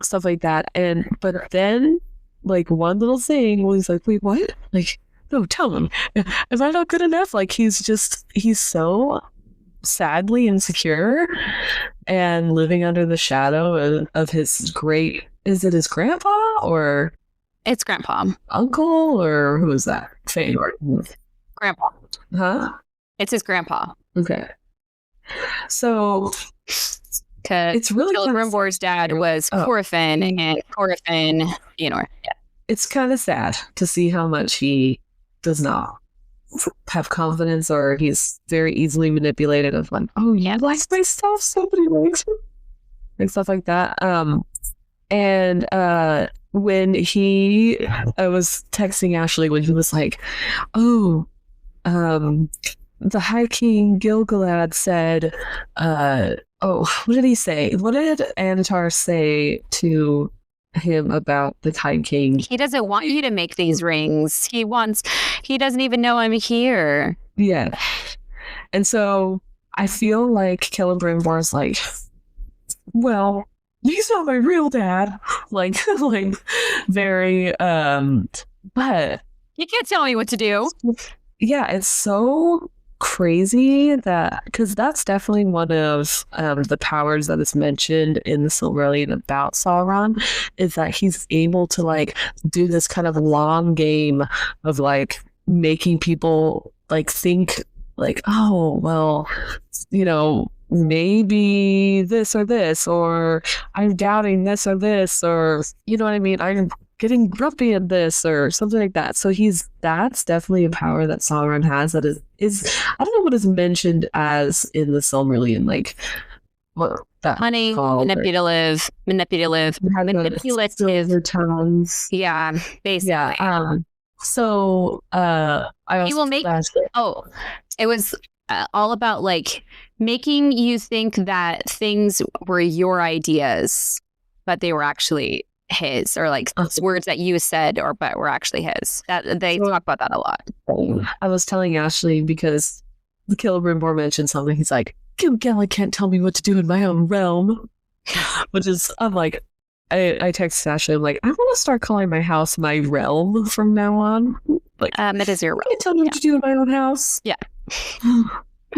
stuff like that. But then like one little thing where he's like, wait, what? Like, no, tell him, am I not good enough? Like he's so sadly insecure and living under the shadow of his is it his grandpa or it's grandpa, uncle, or who is that? Feanor. Grandpa. Huh? It's his grandpa. Okay. So Because it's really Celebrimbor's dad was Corfin, and Corfin, it's kind of sad to see how much he does not have confidence, or he's very easily manipulated of like, oh, you like my stuff, somebody likes it, and stuff like that. And when I was texting Ashley when he was like, oh, the High King Gilgalad said, what did he say? What did Antar say to him about the High King? He doesn't want you to make these rings. He doesn't even know I'm here. Yeah. And so I feel like Celebrimbor's like, well, he's not my real dad. like very, but you can't tell me what to do. Yeah, it's so crazy that, because that's definitely one of the powers that is mentioned in the Silmarillion about Sauron, is that he's able to like do this kind of long game of like making people like think like, oh, well, maybe this or this, or I'm doubting this or this, or you know what I mean? I'm getting grumpy at this or something like that. So that's definitely a power that Sauron has that is I don't know what is mentioned as in the Silmarillion, like what that honey, manipulative tones. Yeah, basically. Yeah. So he will make it was all about like making you think that things were your ideas, but they were actually his, or like words that you said but were actually his. That they talk about that a lot. I was telling Ashley because the Celebrimbor mentioned something. He's like, Gilgalad can't tell me what to do in my own realm, which is, I'm like, I text Ashley, I'm like, I want to start calling my house my realm from now on. Like, it is your realm. You can't tell me what to do in my own house. Yeah.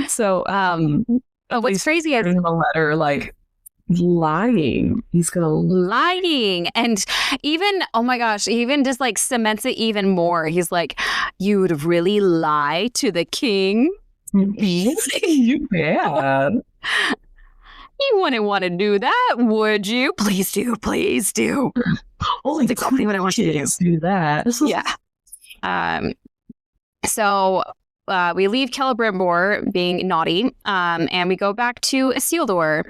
So, what's crazy is a letter like lying. He's gonna lying, and even oh my gosh, even just like cements it even more. He's like, you would really lie to the king? You can. You wouldn't want to do that, would you? Please do. Only that's exactly what I want you to do that. Yeah. So we leave Celebrimbor being naughty, and we go back to Isildur,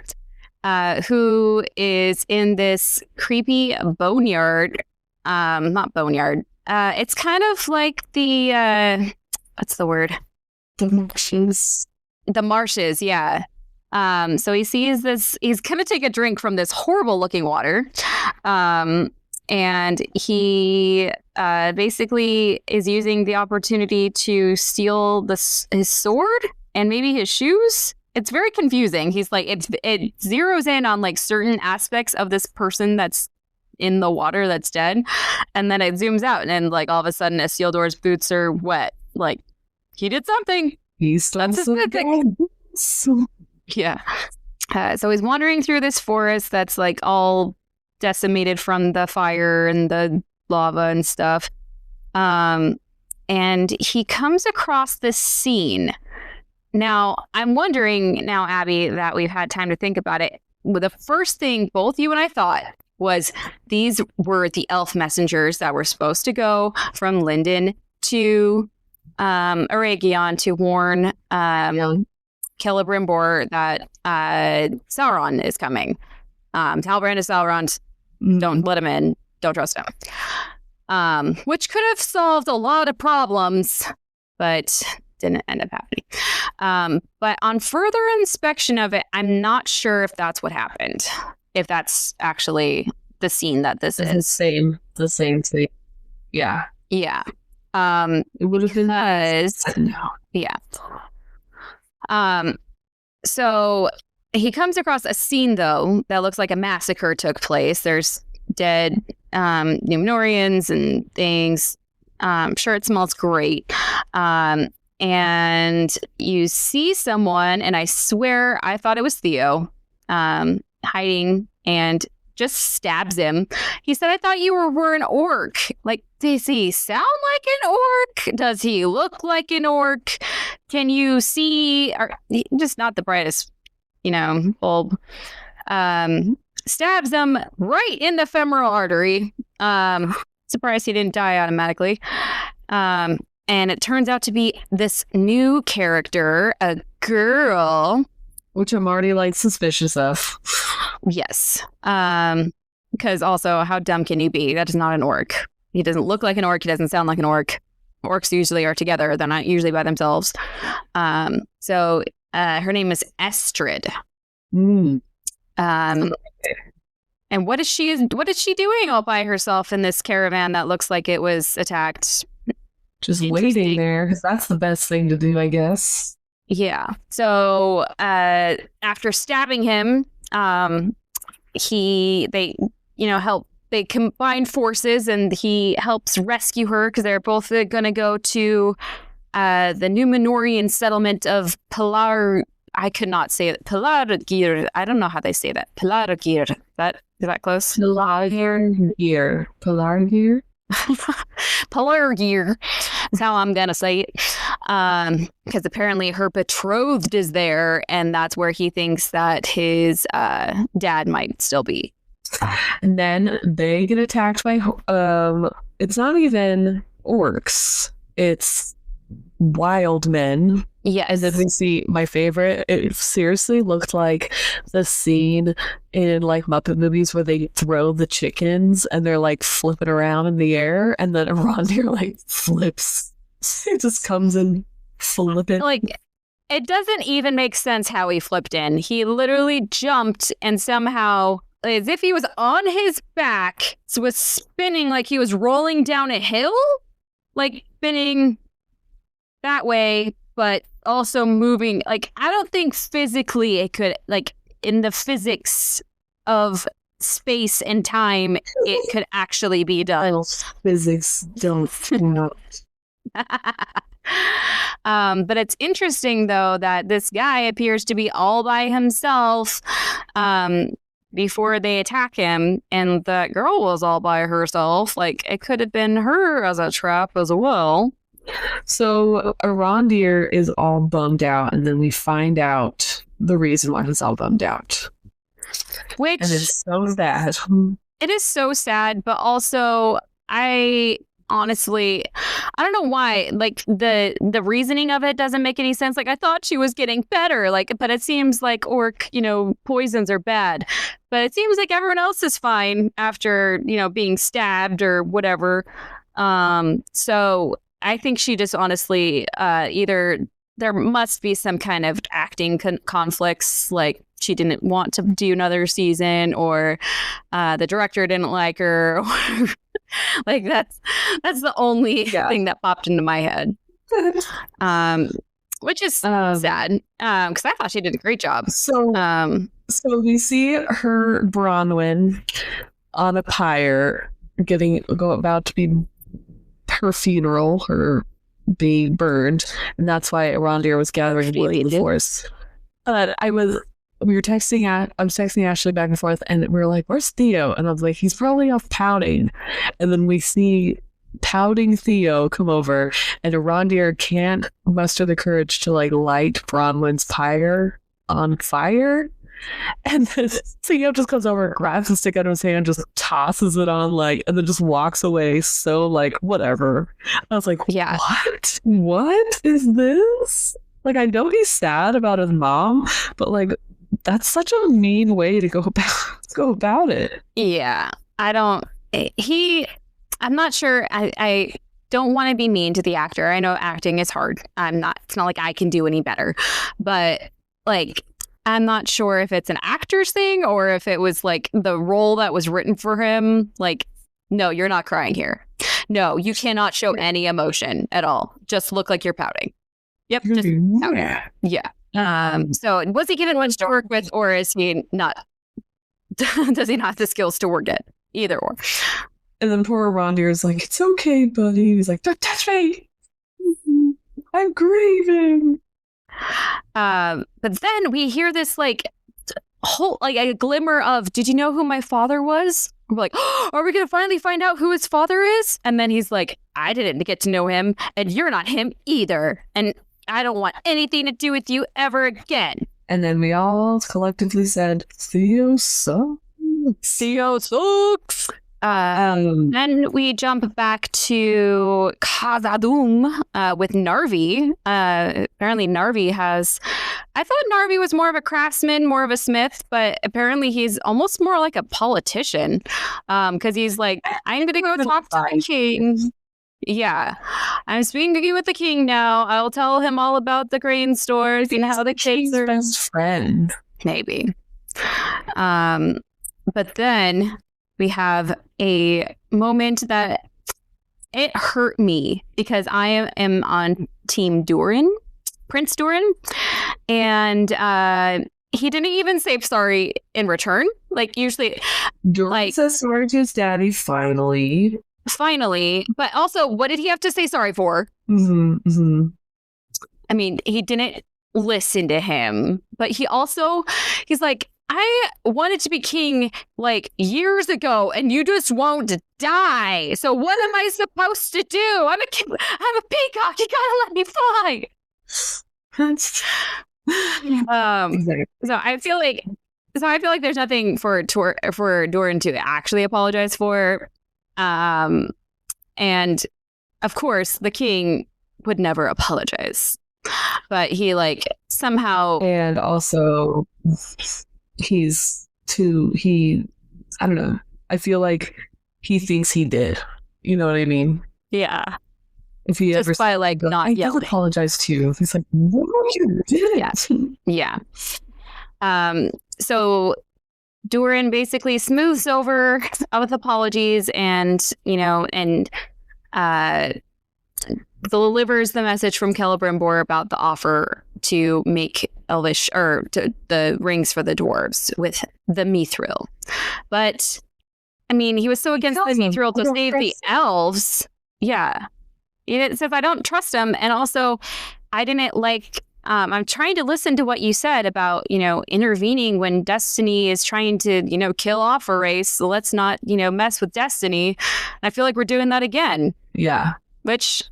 who is in this creepy boneyard. Not boneyard. It's kind of like the what's the word? The marshes. The marshes, yeah. So he sees this. He's gonna take a drink from this horrible looking water. And he basically is using the opportunity to steal his sword and maybe his shoes. It's very confusing. He's like, it zeroes in on like certain aspects of this person that's in the water that's dead, and then it zooms out, and then like all of a sudden Isildur's boots are wet. Like he did something. That's his thing. Yeah. So he's wandering through this forest that's like all decimated from the fire and the lava and stuff. And he comes across this scene. Now, I'm wondering now, Abby, that we've had time to think about it. Well, the first thing both you and I thought was these were the elf messengers that were supposed to go from Lindon to Eregion to warn Celebrimbor that Sauron is coming. Halbrand is Sauron. Don't let him in. Don't trust him. Which could have solved a lot of problems, but didn't end up happening. But on further inspection of it, I'm not sure if that's what happened. If that's actually the scene that this is. The same thing. Yeah. Yeah. It would have been yeah. So he comes across a scene though that looks like a massacre took place. There's dead Numenoreans and things. I'm sure it smells great. And you see someone, and I swear I thought it was Theo, hiding, and just stabs him. He said, I thought you were an orc. Like, does he sound like an orc? Does he look like an orc? Can you see? Just not the brightest, bulb. Stabs him right in the femoral artery. Surprised he didn't die automatically. And it turns out to be this new character, a girl. Which I'm already like suspicious of. Yes. Because also, how dumb can you be? That is not an orc. He doesn't look like an orc. He doesn't sound like an orc. Orcs usually are together. They're not usually by themselves. So her name is Estrid. And what is she doing all by herself in this caravan that looks like it was attacked? Just waiting there, because that's the best thing to do, I guess. Yeah. So after stabbing him, they combine forces and he helps rescue her because they're both going to go to the Numenorian settlement of Pilar. I could not say it. Pelargir. I don't know how they say that. Pelargir. Is that close? Pelargir. Pelargir is how I'm gonna say it. Because apparently her betrothed is there, and that's where he thinks that his dad might still be. And then they get attacked by it's not even orcs, it's wild men. Yeah. And then we see my favorite, it seriously looked like the scene in like Muppet movies where they throw the chickens and they're like flipping around in the air, and then Arondir like flips. It just comes in flipping. Like, it doesn't even make sense how he flipped in. He literally jumped and somehow, as if he was on his back, so was spinning like he was rolling down a hill, like spinning that way, but also moving. Like, I don't think physically it could, like, in the physics of space and time, it could actually be done. Physics don't. But it's interesting, though, that this guy appears to be all by himself before they attack him, and that girl was all by herself. Like, it could have been her as a trap as well. So Arondir is all bummed out, and then we find out the reason why he's all bummed out. Which is so sad. It is so sad, but also I honestly, I don't know why. Like, the reasoning of it doesn't make any sense. Like, I thought she was getting better, like, but it seems like orc, poisons are bad. But it seems like everyone else is fine after, being stabbed or whatever. So I think she just honestly, either there must be some kind of acting conflicts, like she didn't want to do another season, or the director didn't like her. Like, that's the only thing that popped into my head. Which is sad, because I thought she did a great job. So we see her Bronwyn on a pyre about to be her funeral, her being burned, and that's why Arondir was gathering the force. But I was texting Ashley back and forth, and we were like, "Where's Theo?" And I was like, "He's probably off pouting." And then we see pouting Theo come over, and Arondir can't muster the courage to like light Bronwyn's pyre on fire. And then Theo just comes over and grabs the stick out of his hand, just tosses it on, like, and then just walks away. So, like, whatever. I was like, yeah, what is this? Like, I know he's sad about his mom, but like, that's such a mean way to go about it. Yeah, I'm not sure. I don't want to be mean to the actor. I know acting is hard. It's not like I can do any better, but like, I'm not sure if it's an actor's thing or if it was like the role that was written for him. Like, no, you're not crying here. No, you cannot show any emotion at all. Just look like you're pouting. Yep. Just pouting. Yeah. So was he given much to work with, or is he not? Does he not have the skills to work it? Either or. And then poor Arondir is like, "It's okay, buddy." He's like, "Don't touch me. I'm grieving." But then we hear this like like a glimmer of, did you know who my father was? We're like, oh, are we going to finally find out who his father is? And then he's like, I didn't get to know him, and you're not him either. And I don't want anything to do with you ever again. And then we all collectively said, Theo sucks. Theo sucks. Then we jump back to Khazad-dûm with Narvi. Apparently Narvi I thought Narvi was more of a craftsman, more of a smith, but apparently he's almost more like a politician. Because he's like, I'm going to go talk to the king. Yeah, I'm speaking with the king now. I'll tell him all about the grain stores and how the kids are best friend. Maybe. But then we have a moment that it hurt me because I am on Team Durin, Prince Durin, and he didn't even say sorry in return. Like usually, Durin says sorry to his daddy finally. But also, what did he have to say sorry for? Mm-hmm. I mean, he didn't listen to him, but he's like, I wanted to be king like years ago, and you just won't die. So what am I supposed to do? I'm a peacock. You gotta let me fly. Exactly. So I feel like there's nothing for Doran to actually apologize for. And of course, the king would never apologize, but he like somehow, and also I don't know. I feel like he thinks he did. You know what I mean? Yeah. If he just ever by like not yelling. I apologize to you. He's like, no, you didn't. Yeah. So Durin basically smooths over with apologies and delivers the message from Celebrimbor about the offer to make Elvish or to the rings for the dwarves with the mithril. But I mean, he was so against the mithril to save the elves. Yeah. It says I don't trust him, and also I didn't like. I'm trying to listen to what you said about, intervening when Destiny is trying to, kill off a race. So let's not, mess with Destiny. And I feel like we're doing that again. Yeah. Which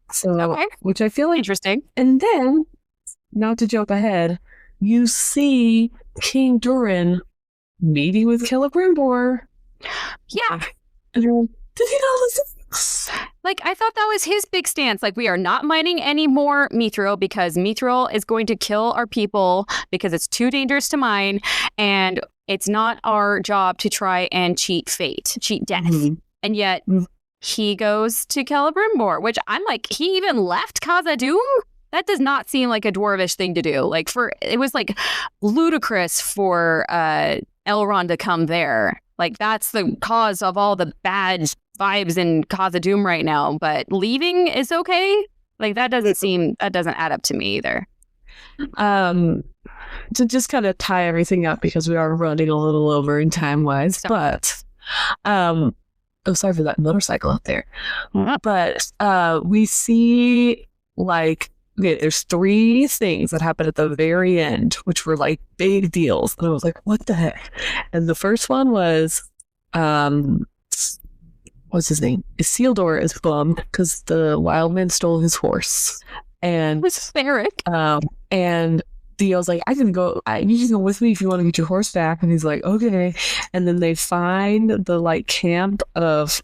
I feel like interesting. And then, not to jump ahead, you see King Durin meeting with Celebrimbor. Yeah. And you're like, did he not listen? Like, I thought that was his big stance. Like, we are not mining any more mithril because mithril is going to kill our people because it's too dangerous to mine. And it's not our job to try and cheat death. Mm-hmm. And yet he goes to Celebrimbor, which I'm like, he even left Khazad-dûm? That does not seem like a dwarvish thing to do. Like, it was like ludicrous for Elrond to come there. Like, that's the cause of all the bad vibes in Khazad-dûm right now, but leaving is okay. Like, that doesn't add up to me either. To just kind of tie everything up because we are running a little over in time wise, but sorry for that motorcycle out there. But we see like, okay, there's 3 things that happened at the very end, which were like big deals. And I was like, what the heck? And the first one was, what's his name? Isildur is bummed because the Wildman stole his horse. And with Beric. And Theo's like, you can go with me if you want to get your horse back. And he's like, okay. And then they find the like camp of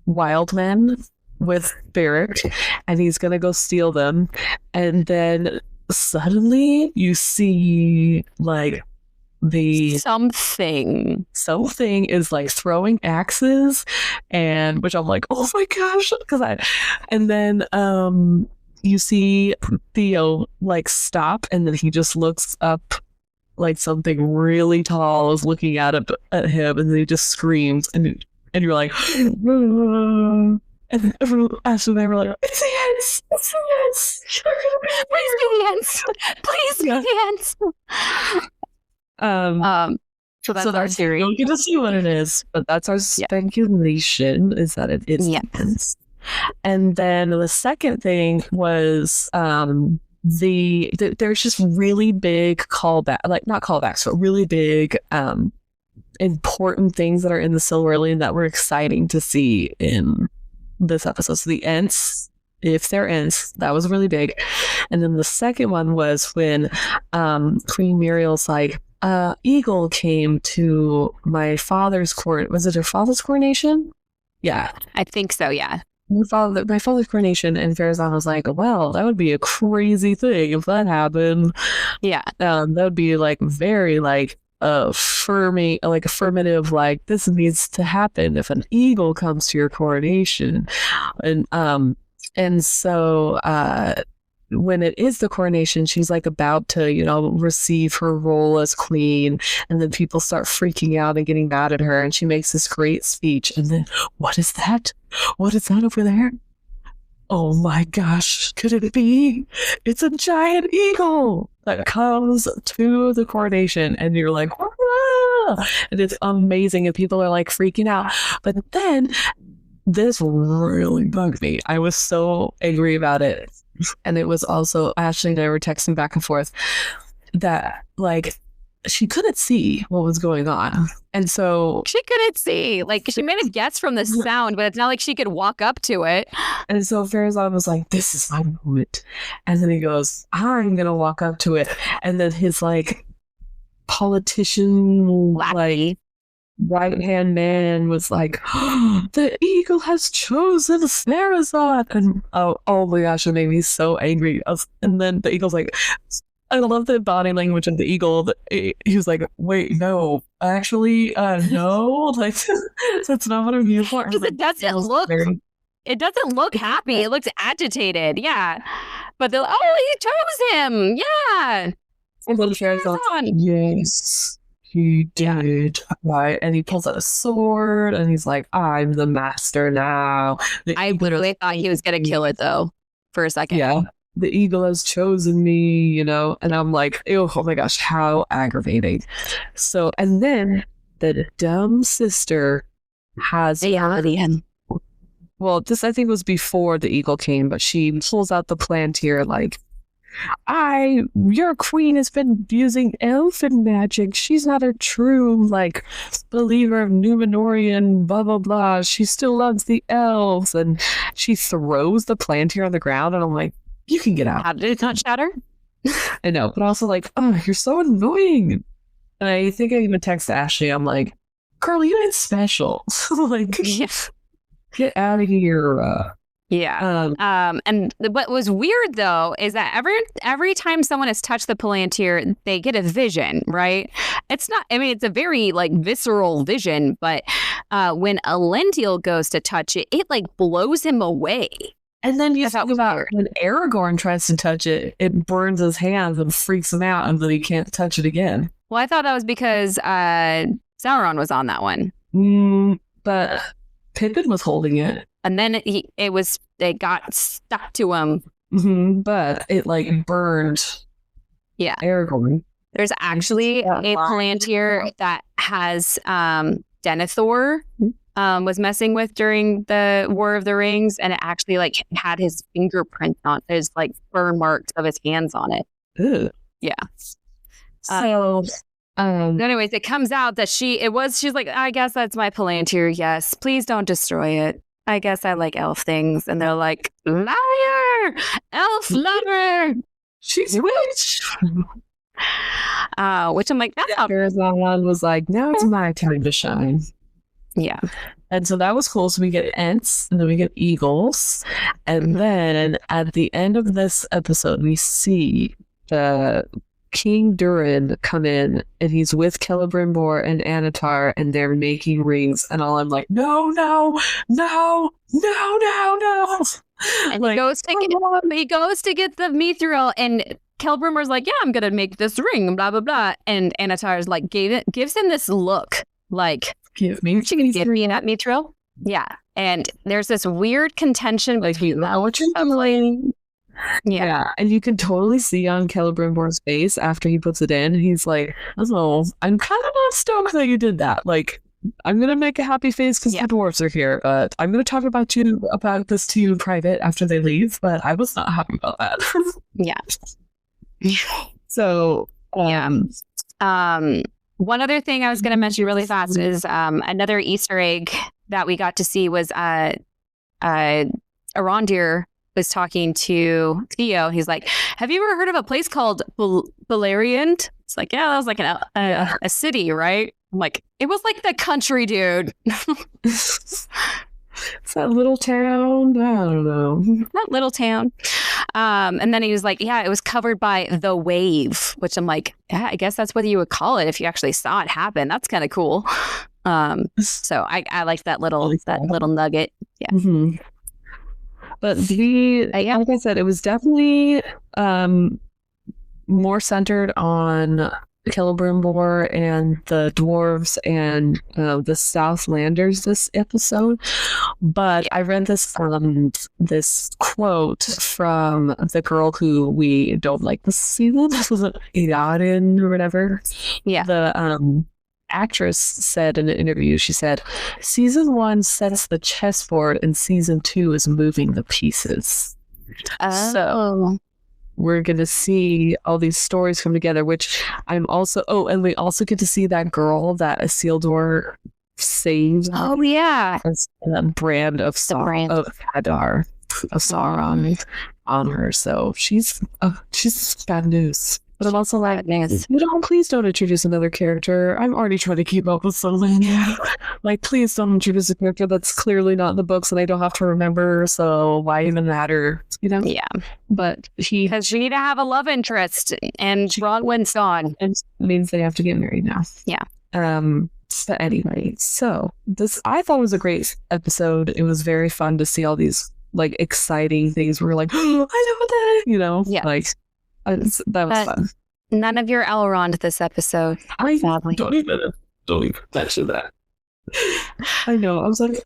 Wildmen with Beric, and he's gonna go steal them. And then suddenly you see like the something is like throwing axes, and which I'm like, oh my gosh, and then you see Theo like stop, and then he just looks up like something really tall is looking at him, and then he just screams, and you're like and everyone after they were like, it's the ants! It's the ants! Please be the ants! Please be the ants! So that's our theory. You get to see what it is, but that's our speculation, is that it is ants. And then the second thing was there's just really big callback, like not callbacks, but really big important things that are in the Silmarillion that were exciting to see in this episode. So the Ents, if they're Ents, that was really big. And then the second one was when Queen Muriel's like, Eagle came to my father's court. Was it her father's coronation? Yeah. I think so, yeah. My father's coronation, and Farazan was like, well, that would be a crazy thing if that happened. Yeah. That would be like very like affirmative, like this needs to happen if an eagle comes to your coronation. And so when it is the coronation, she's like about to, receive her role as queen, and then people start freaking out and getting mad at her, and she makes this great speech, and then what is that? What is that over there? Oh my gosh, could it be? It's a giant eagle that comes to the coronation, and you're like, ah! And it's amazing, and people are like freaking out. But then this really bugged me. I was so angry about it. And it was also Ashley and I were texting back and forth that like she couldn't see what was going on. And so she couldn't see. Like she made a guess from the sound, but it's not like she could walk up to it. And so Farazan was like, this is my moment. And then he goes, I'm gonna walk up to it. And then his like politician like right-hand man was like, oh, the eagle has chosen Farazan. And oh my gosh, it made me so angry. And then the eagle's like, I love the body language of the eagle. He was like, wait, no, actually, no, like that's not what I'm here for. Because it doesn't look happy. It looks agitated. Yeah. But they're like, oh, he chose him. Yeah. And then Farazan, yes. He did, right? And he pulls out a sword, and he's like, I'm the master now. I literally thought he was going to kill it, though, for a second. Yeah. The eagle has chosen me, and I'm like, oh my gosh, how aggravating. So, and then the dumb sister has... Well, this I think was before the eagle came, but she pulls out the Palantir like, your queen has been using elfin magic. She's not a true, like, believer of Numenorian, blah, blah, blah. She still loves the elves. And she throws the Palantir on the ground, and I'm like, you can get out. How did it not shatter? I know, but also like, oh, you're so annoying. And I think I even texted Ashley, I'm like, girl, you ain't special. Like, get out of here. Yeah. And what was weird though is that every time someone has touched the Palantir, they get a vision, right? It's not. I mean, it's a very like visceral vision, but when Elendil goes to touch it, it like blows him away. And then you think about when Aragorn tries to touch it, it burns his hands and freaks him out, and then he can't touch it again. Well, I thought that was because Sauron was on that one. But Pippin was holding it. And then it got stuck to him. Mm-hmm, but it like burned Aragorn. There's actually a Palantir that has Denethor was messing with during the War of the Rings, and it actually like had his fingerprint on his like burn marks of his hands on it. Ew. Yeah. So anyways, it comes out that she's like, I guess that's my Palantir. Yes, please don't destroy it. I guess I like elf things. And they're like, liar, elf lover. She's a witch. Which I'm like, that's not. Farazan was like, now it's my time to shine. Yeah. And so that was cool. So we get Ents, and then we get Eagles. And then at the end of this episode, we see King Durin come in, and he's with Celebrimbor and Anatar, and they're making rings. And all I'm like, no. And like, he goes to get the mithril, and Celebrimbor's like, yeah, I'm gonna make this ring, blah blah blah. And Anatar's like gives him this look like, give me that mithril. Yeah. And there's this weird contention between that what you're doing. Yeah. And you can totally see on Celebrimbor's face after he puts it in, he's like, oh, I'm kind of not stoked that you did that. Like, I'm gonna make a happy face because the dwarves are here. But I'm gonna talk about this to you in private after they leave. But I was not happy about that. Yeah. So, one other thing I was going to mention really fast is another Easter egg that we got to see was Arondir was talking to Theo. He's like, "Have you ever heard of a place called Baleriand?" It's like, "Yeah, that was like a city, right?" I'm like, "It was like the country, dude." It's that little town. I don't know. That little town. And then he was like, "Yeah, it was covered by the wave," which I'm like, "Yeah, I guess that's what you would call it if you actually saw it happen. That's kind of cool." So I like that little nugget. Yeah. Mm-hmm. But like I said, it was definitely more centered on Celebrimbor and the dwarves and the Southlanders this episode. But I read this quote from the girl who we don't like this season. This was Iadin or whatever. Yeah. The actress said in an interview, she said, "Season 1 sets the chessboard and season 2 is moving the pieces." So we're going to see all these stories come together, which I'm also... Oh, and we also get to see that girl that Isildur saved. Oh, yeah. That brand of Hadar, of Sauron on her. So she's bad news. But I'm also like, please don't introduce another character. I'm already trying to keep up with Solandia. Like, please don't introduce a character that's clearly not in the books and I don't have to remember, so why even matter? You know? Yeah. But because you need to have a love interest, and Bronwyn's gone. And it means they have to get married now. Yeah. But anyway, so I thought it was a great episode. It was very fun to see all these, like, exciting things. We were like, "Oh, I know that," you know? Yeah. Like, that was fun. None of your Elrond this episode. Sadly. Don't even mention that. I know. I was like,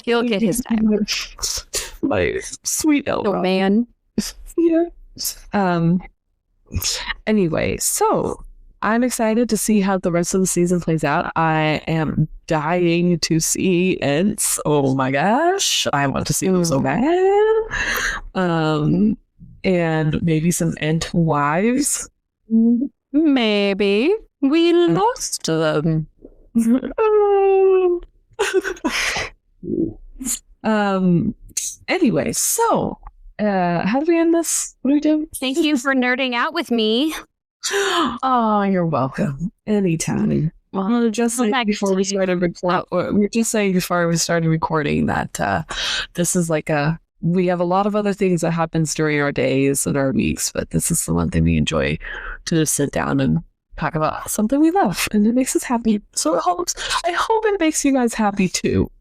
You'll get his time. My sweet Elrond. Oh, man. Yeah. Anyway, so I'm excited to see how the rest of the season plays out. I am dying to see Ents. Oh my gosh. I want to see them so bad. And maybe some Ent wives. Maybe. We lost them. Anyway, so how do we end this? What do we do? Thank you for nerding out with me. Oh, you're welcome. Anytime. Well, just like before we started recording that this is like we have a lot of other things that happens during our days and our weeks, but this is the one thing we enjoy, to just sit down and talk about something we love, and it makes us happy. So I hope it makes you guys happy too.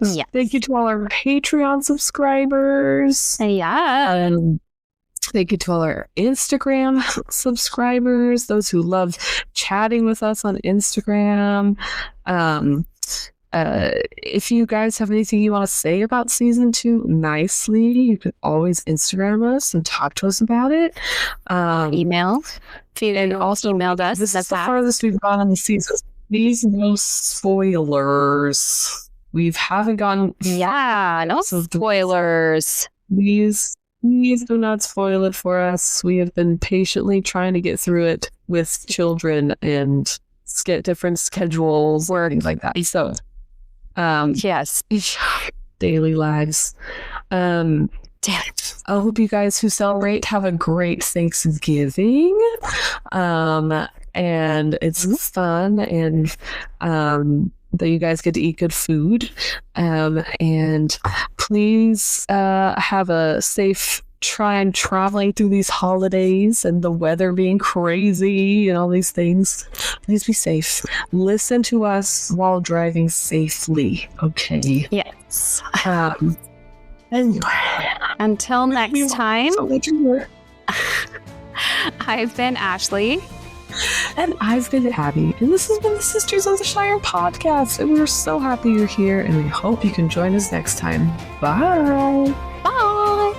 Yeah. Thank you to all our Patreon subscribers. Yeah. And thank you to all our Instagram subscribers, those who love chatting with us on Instagram. If you guys have anything you want to say about season 2 nicely, you can always Instagram us and talk to us about it. Email. And also emailed us. This is the farthest we've gone on the season. These no spoilers. We haven't gone... Yeah, no spoilers. Please do not spoil it for us. We have been patiently trying to get through it with children and get different schedules, things like that. So, yes, daily lives. Damn it. I hope you guys who celebrate have a great Thanksgiving. And it's fun, and that you guys get to eat good food. And please have a safe time traveling through these holidays and the weather being crazy and all these things. Please be safe. Listen to us while driving safely, okay? Yes. Anyway. Until next time, I've been Ashley. And I've been Abby, and this has been the Sisters of the Shire podcast, and we're so happy you're here, and we hope you can join us next time. Bye! Bye!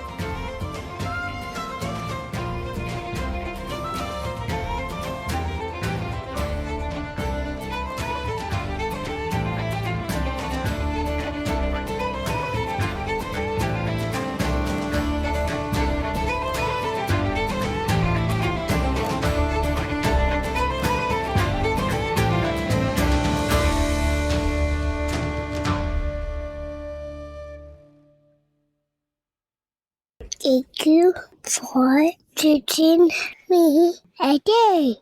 Thank you for teaching me a day.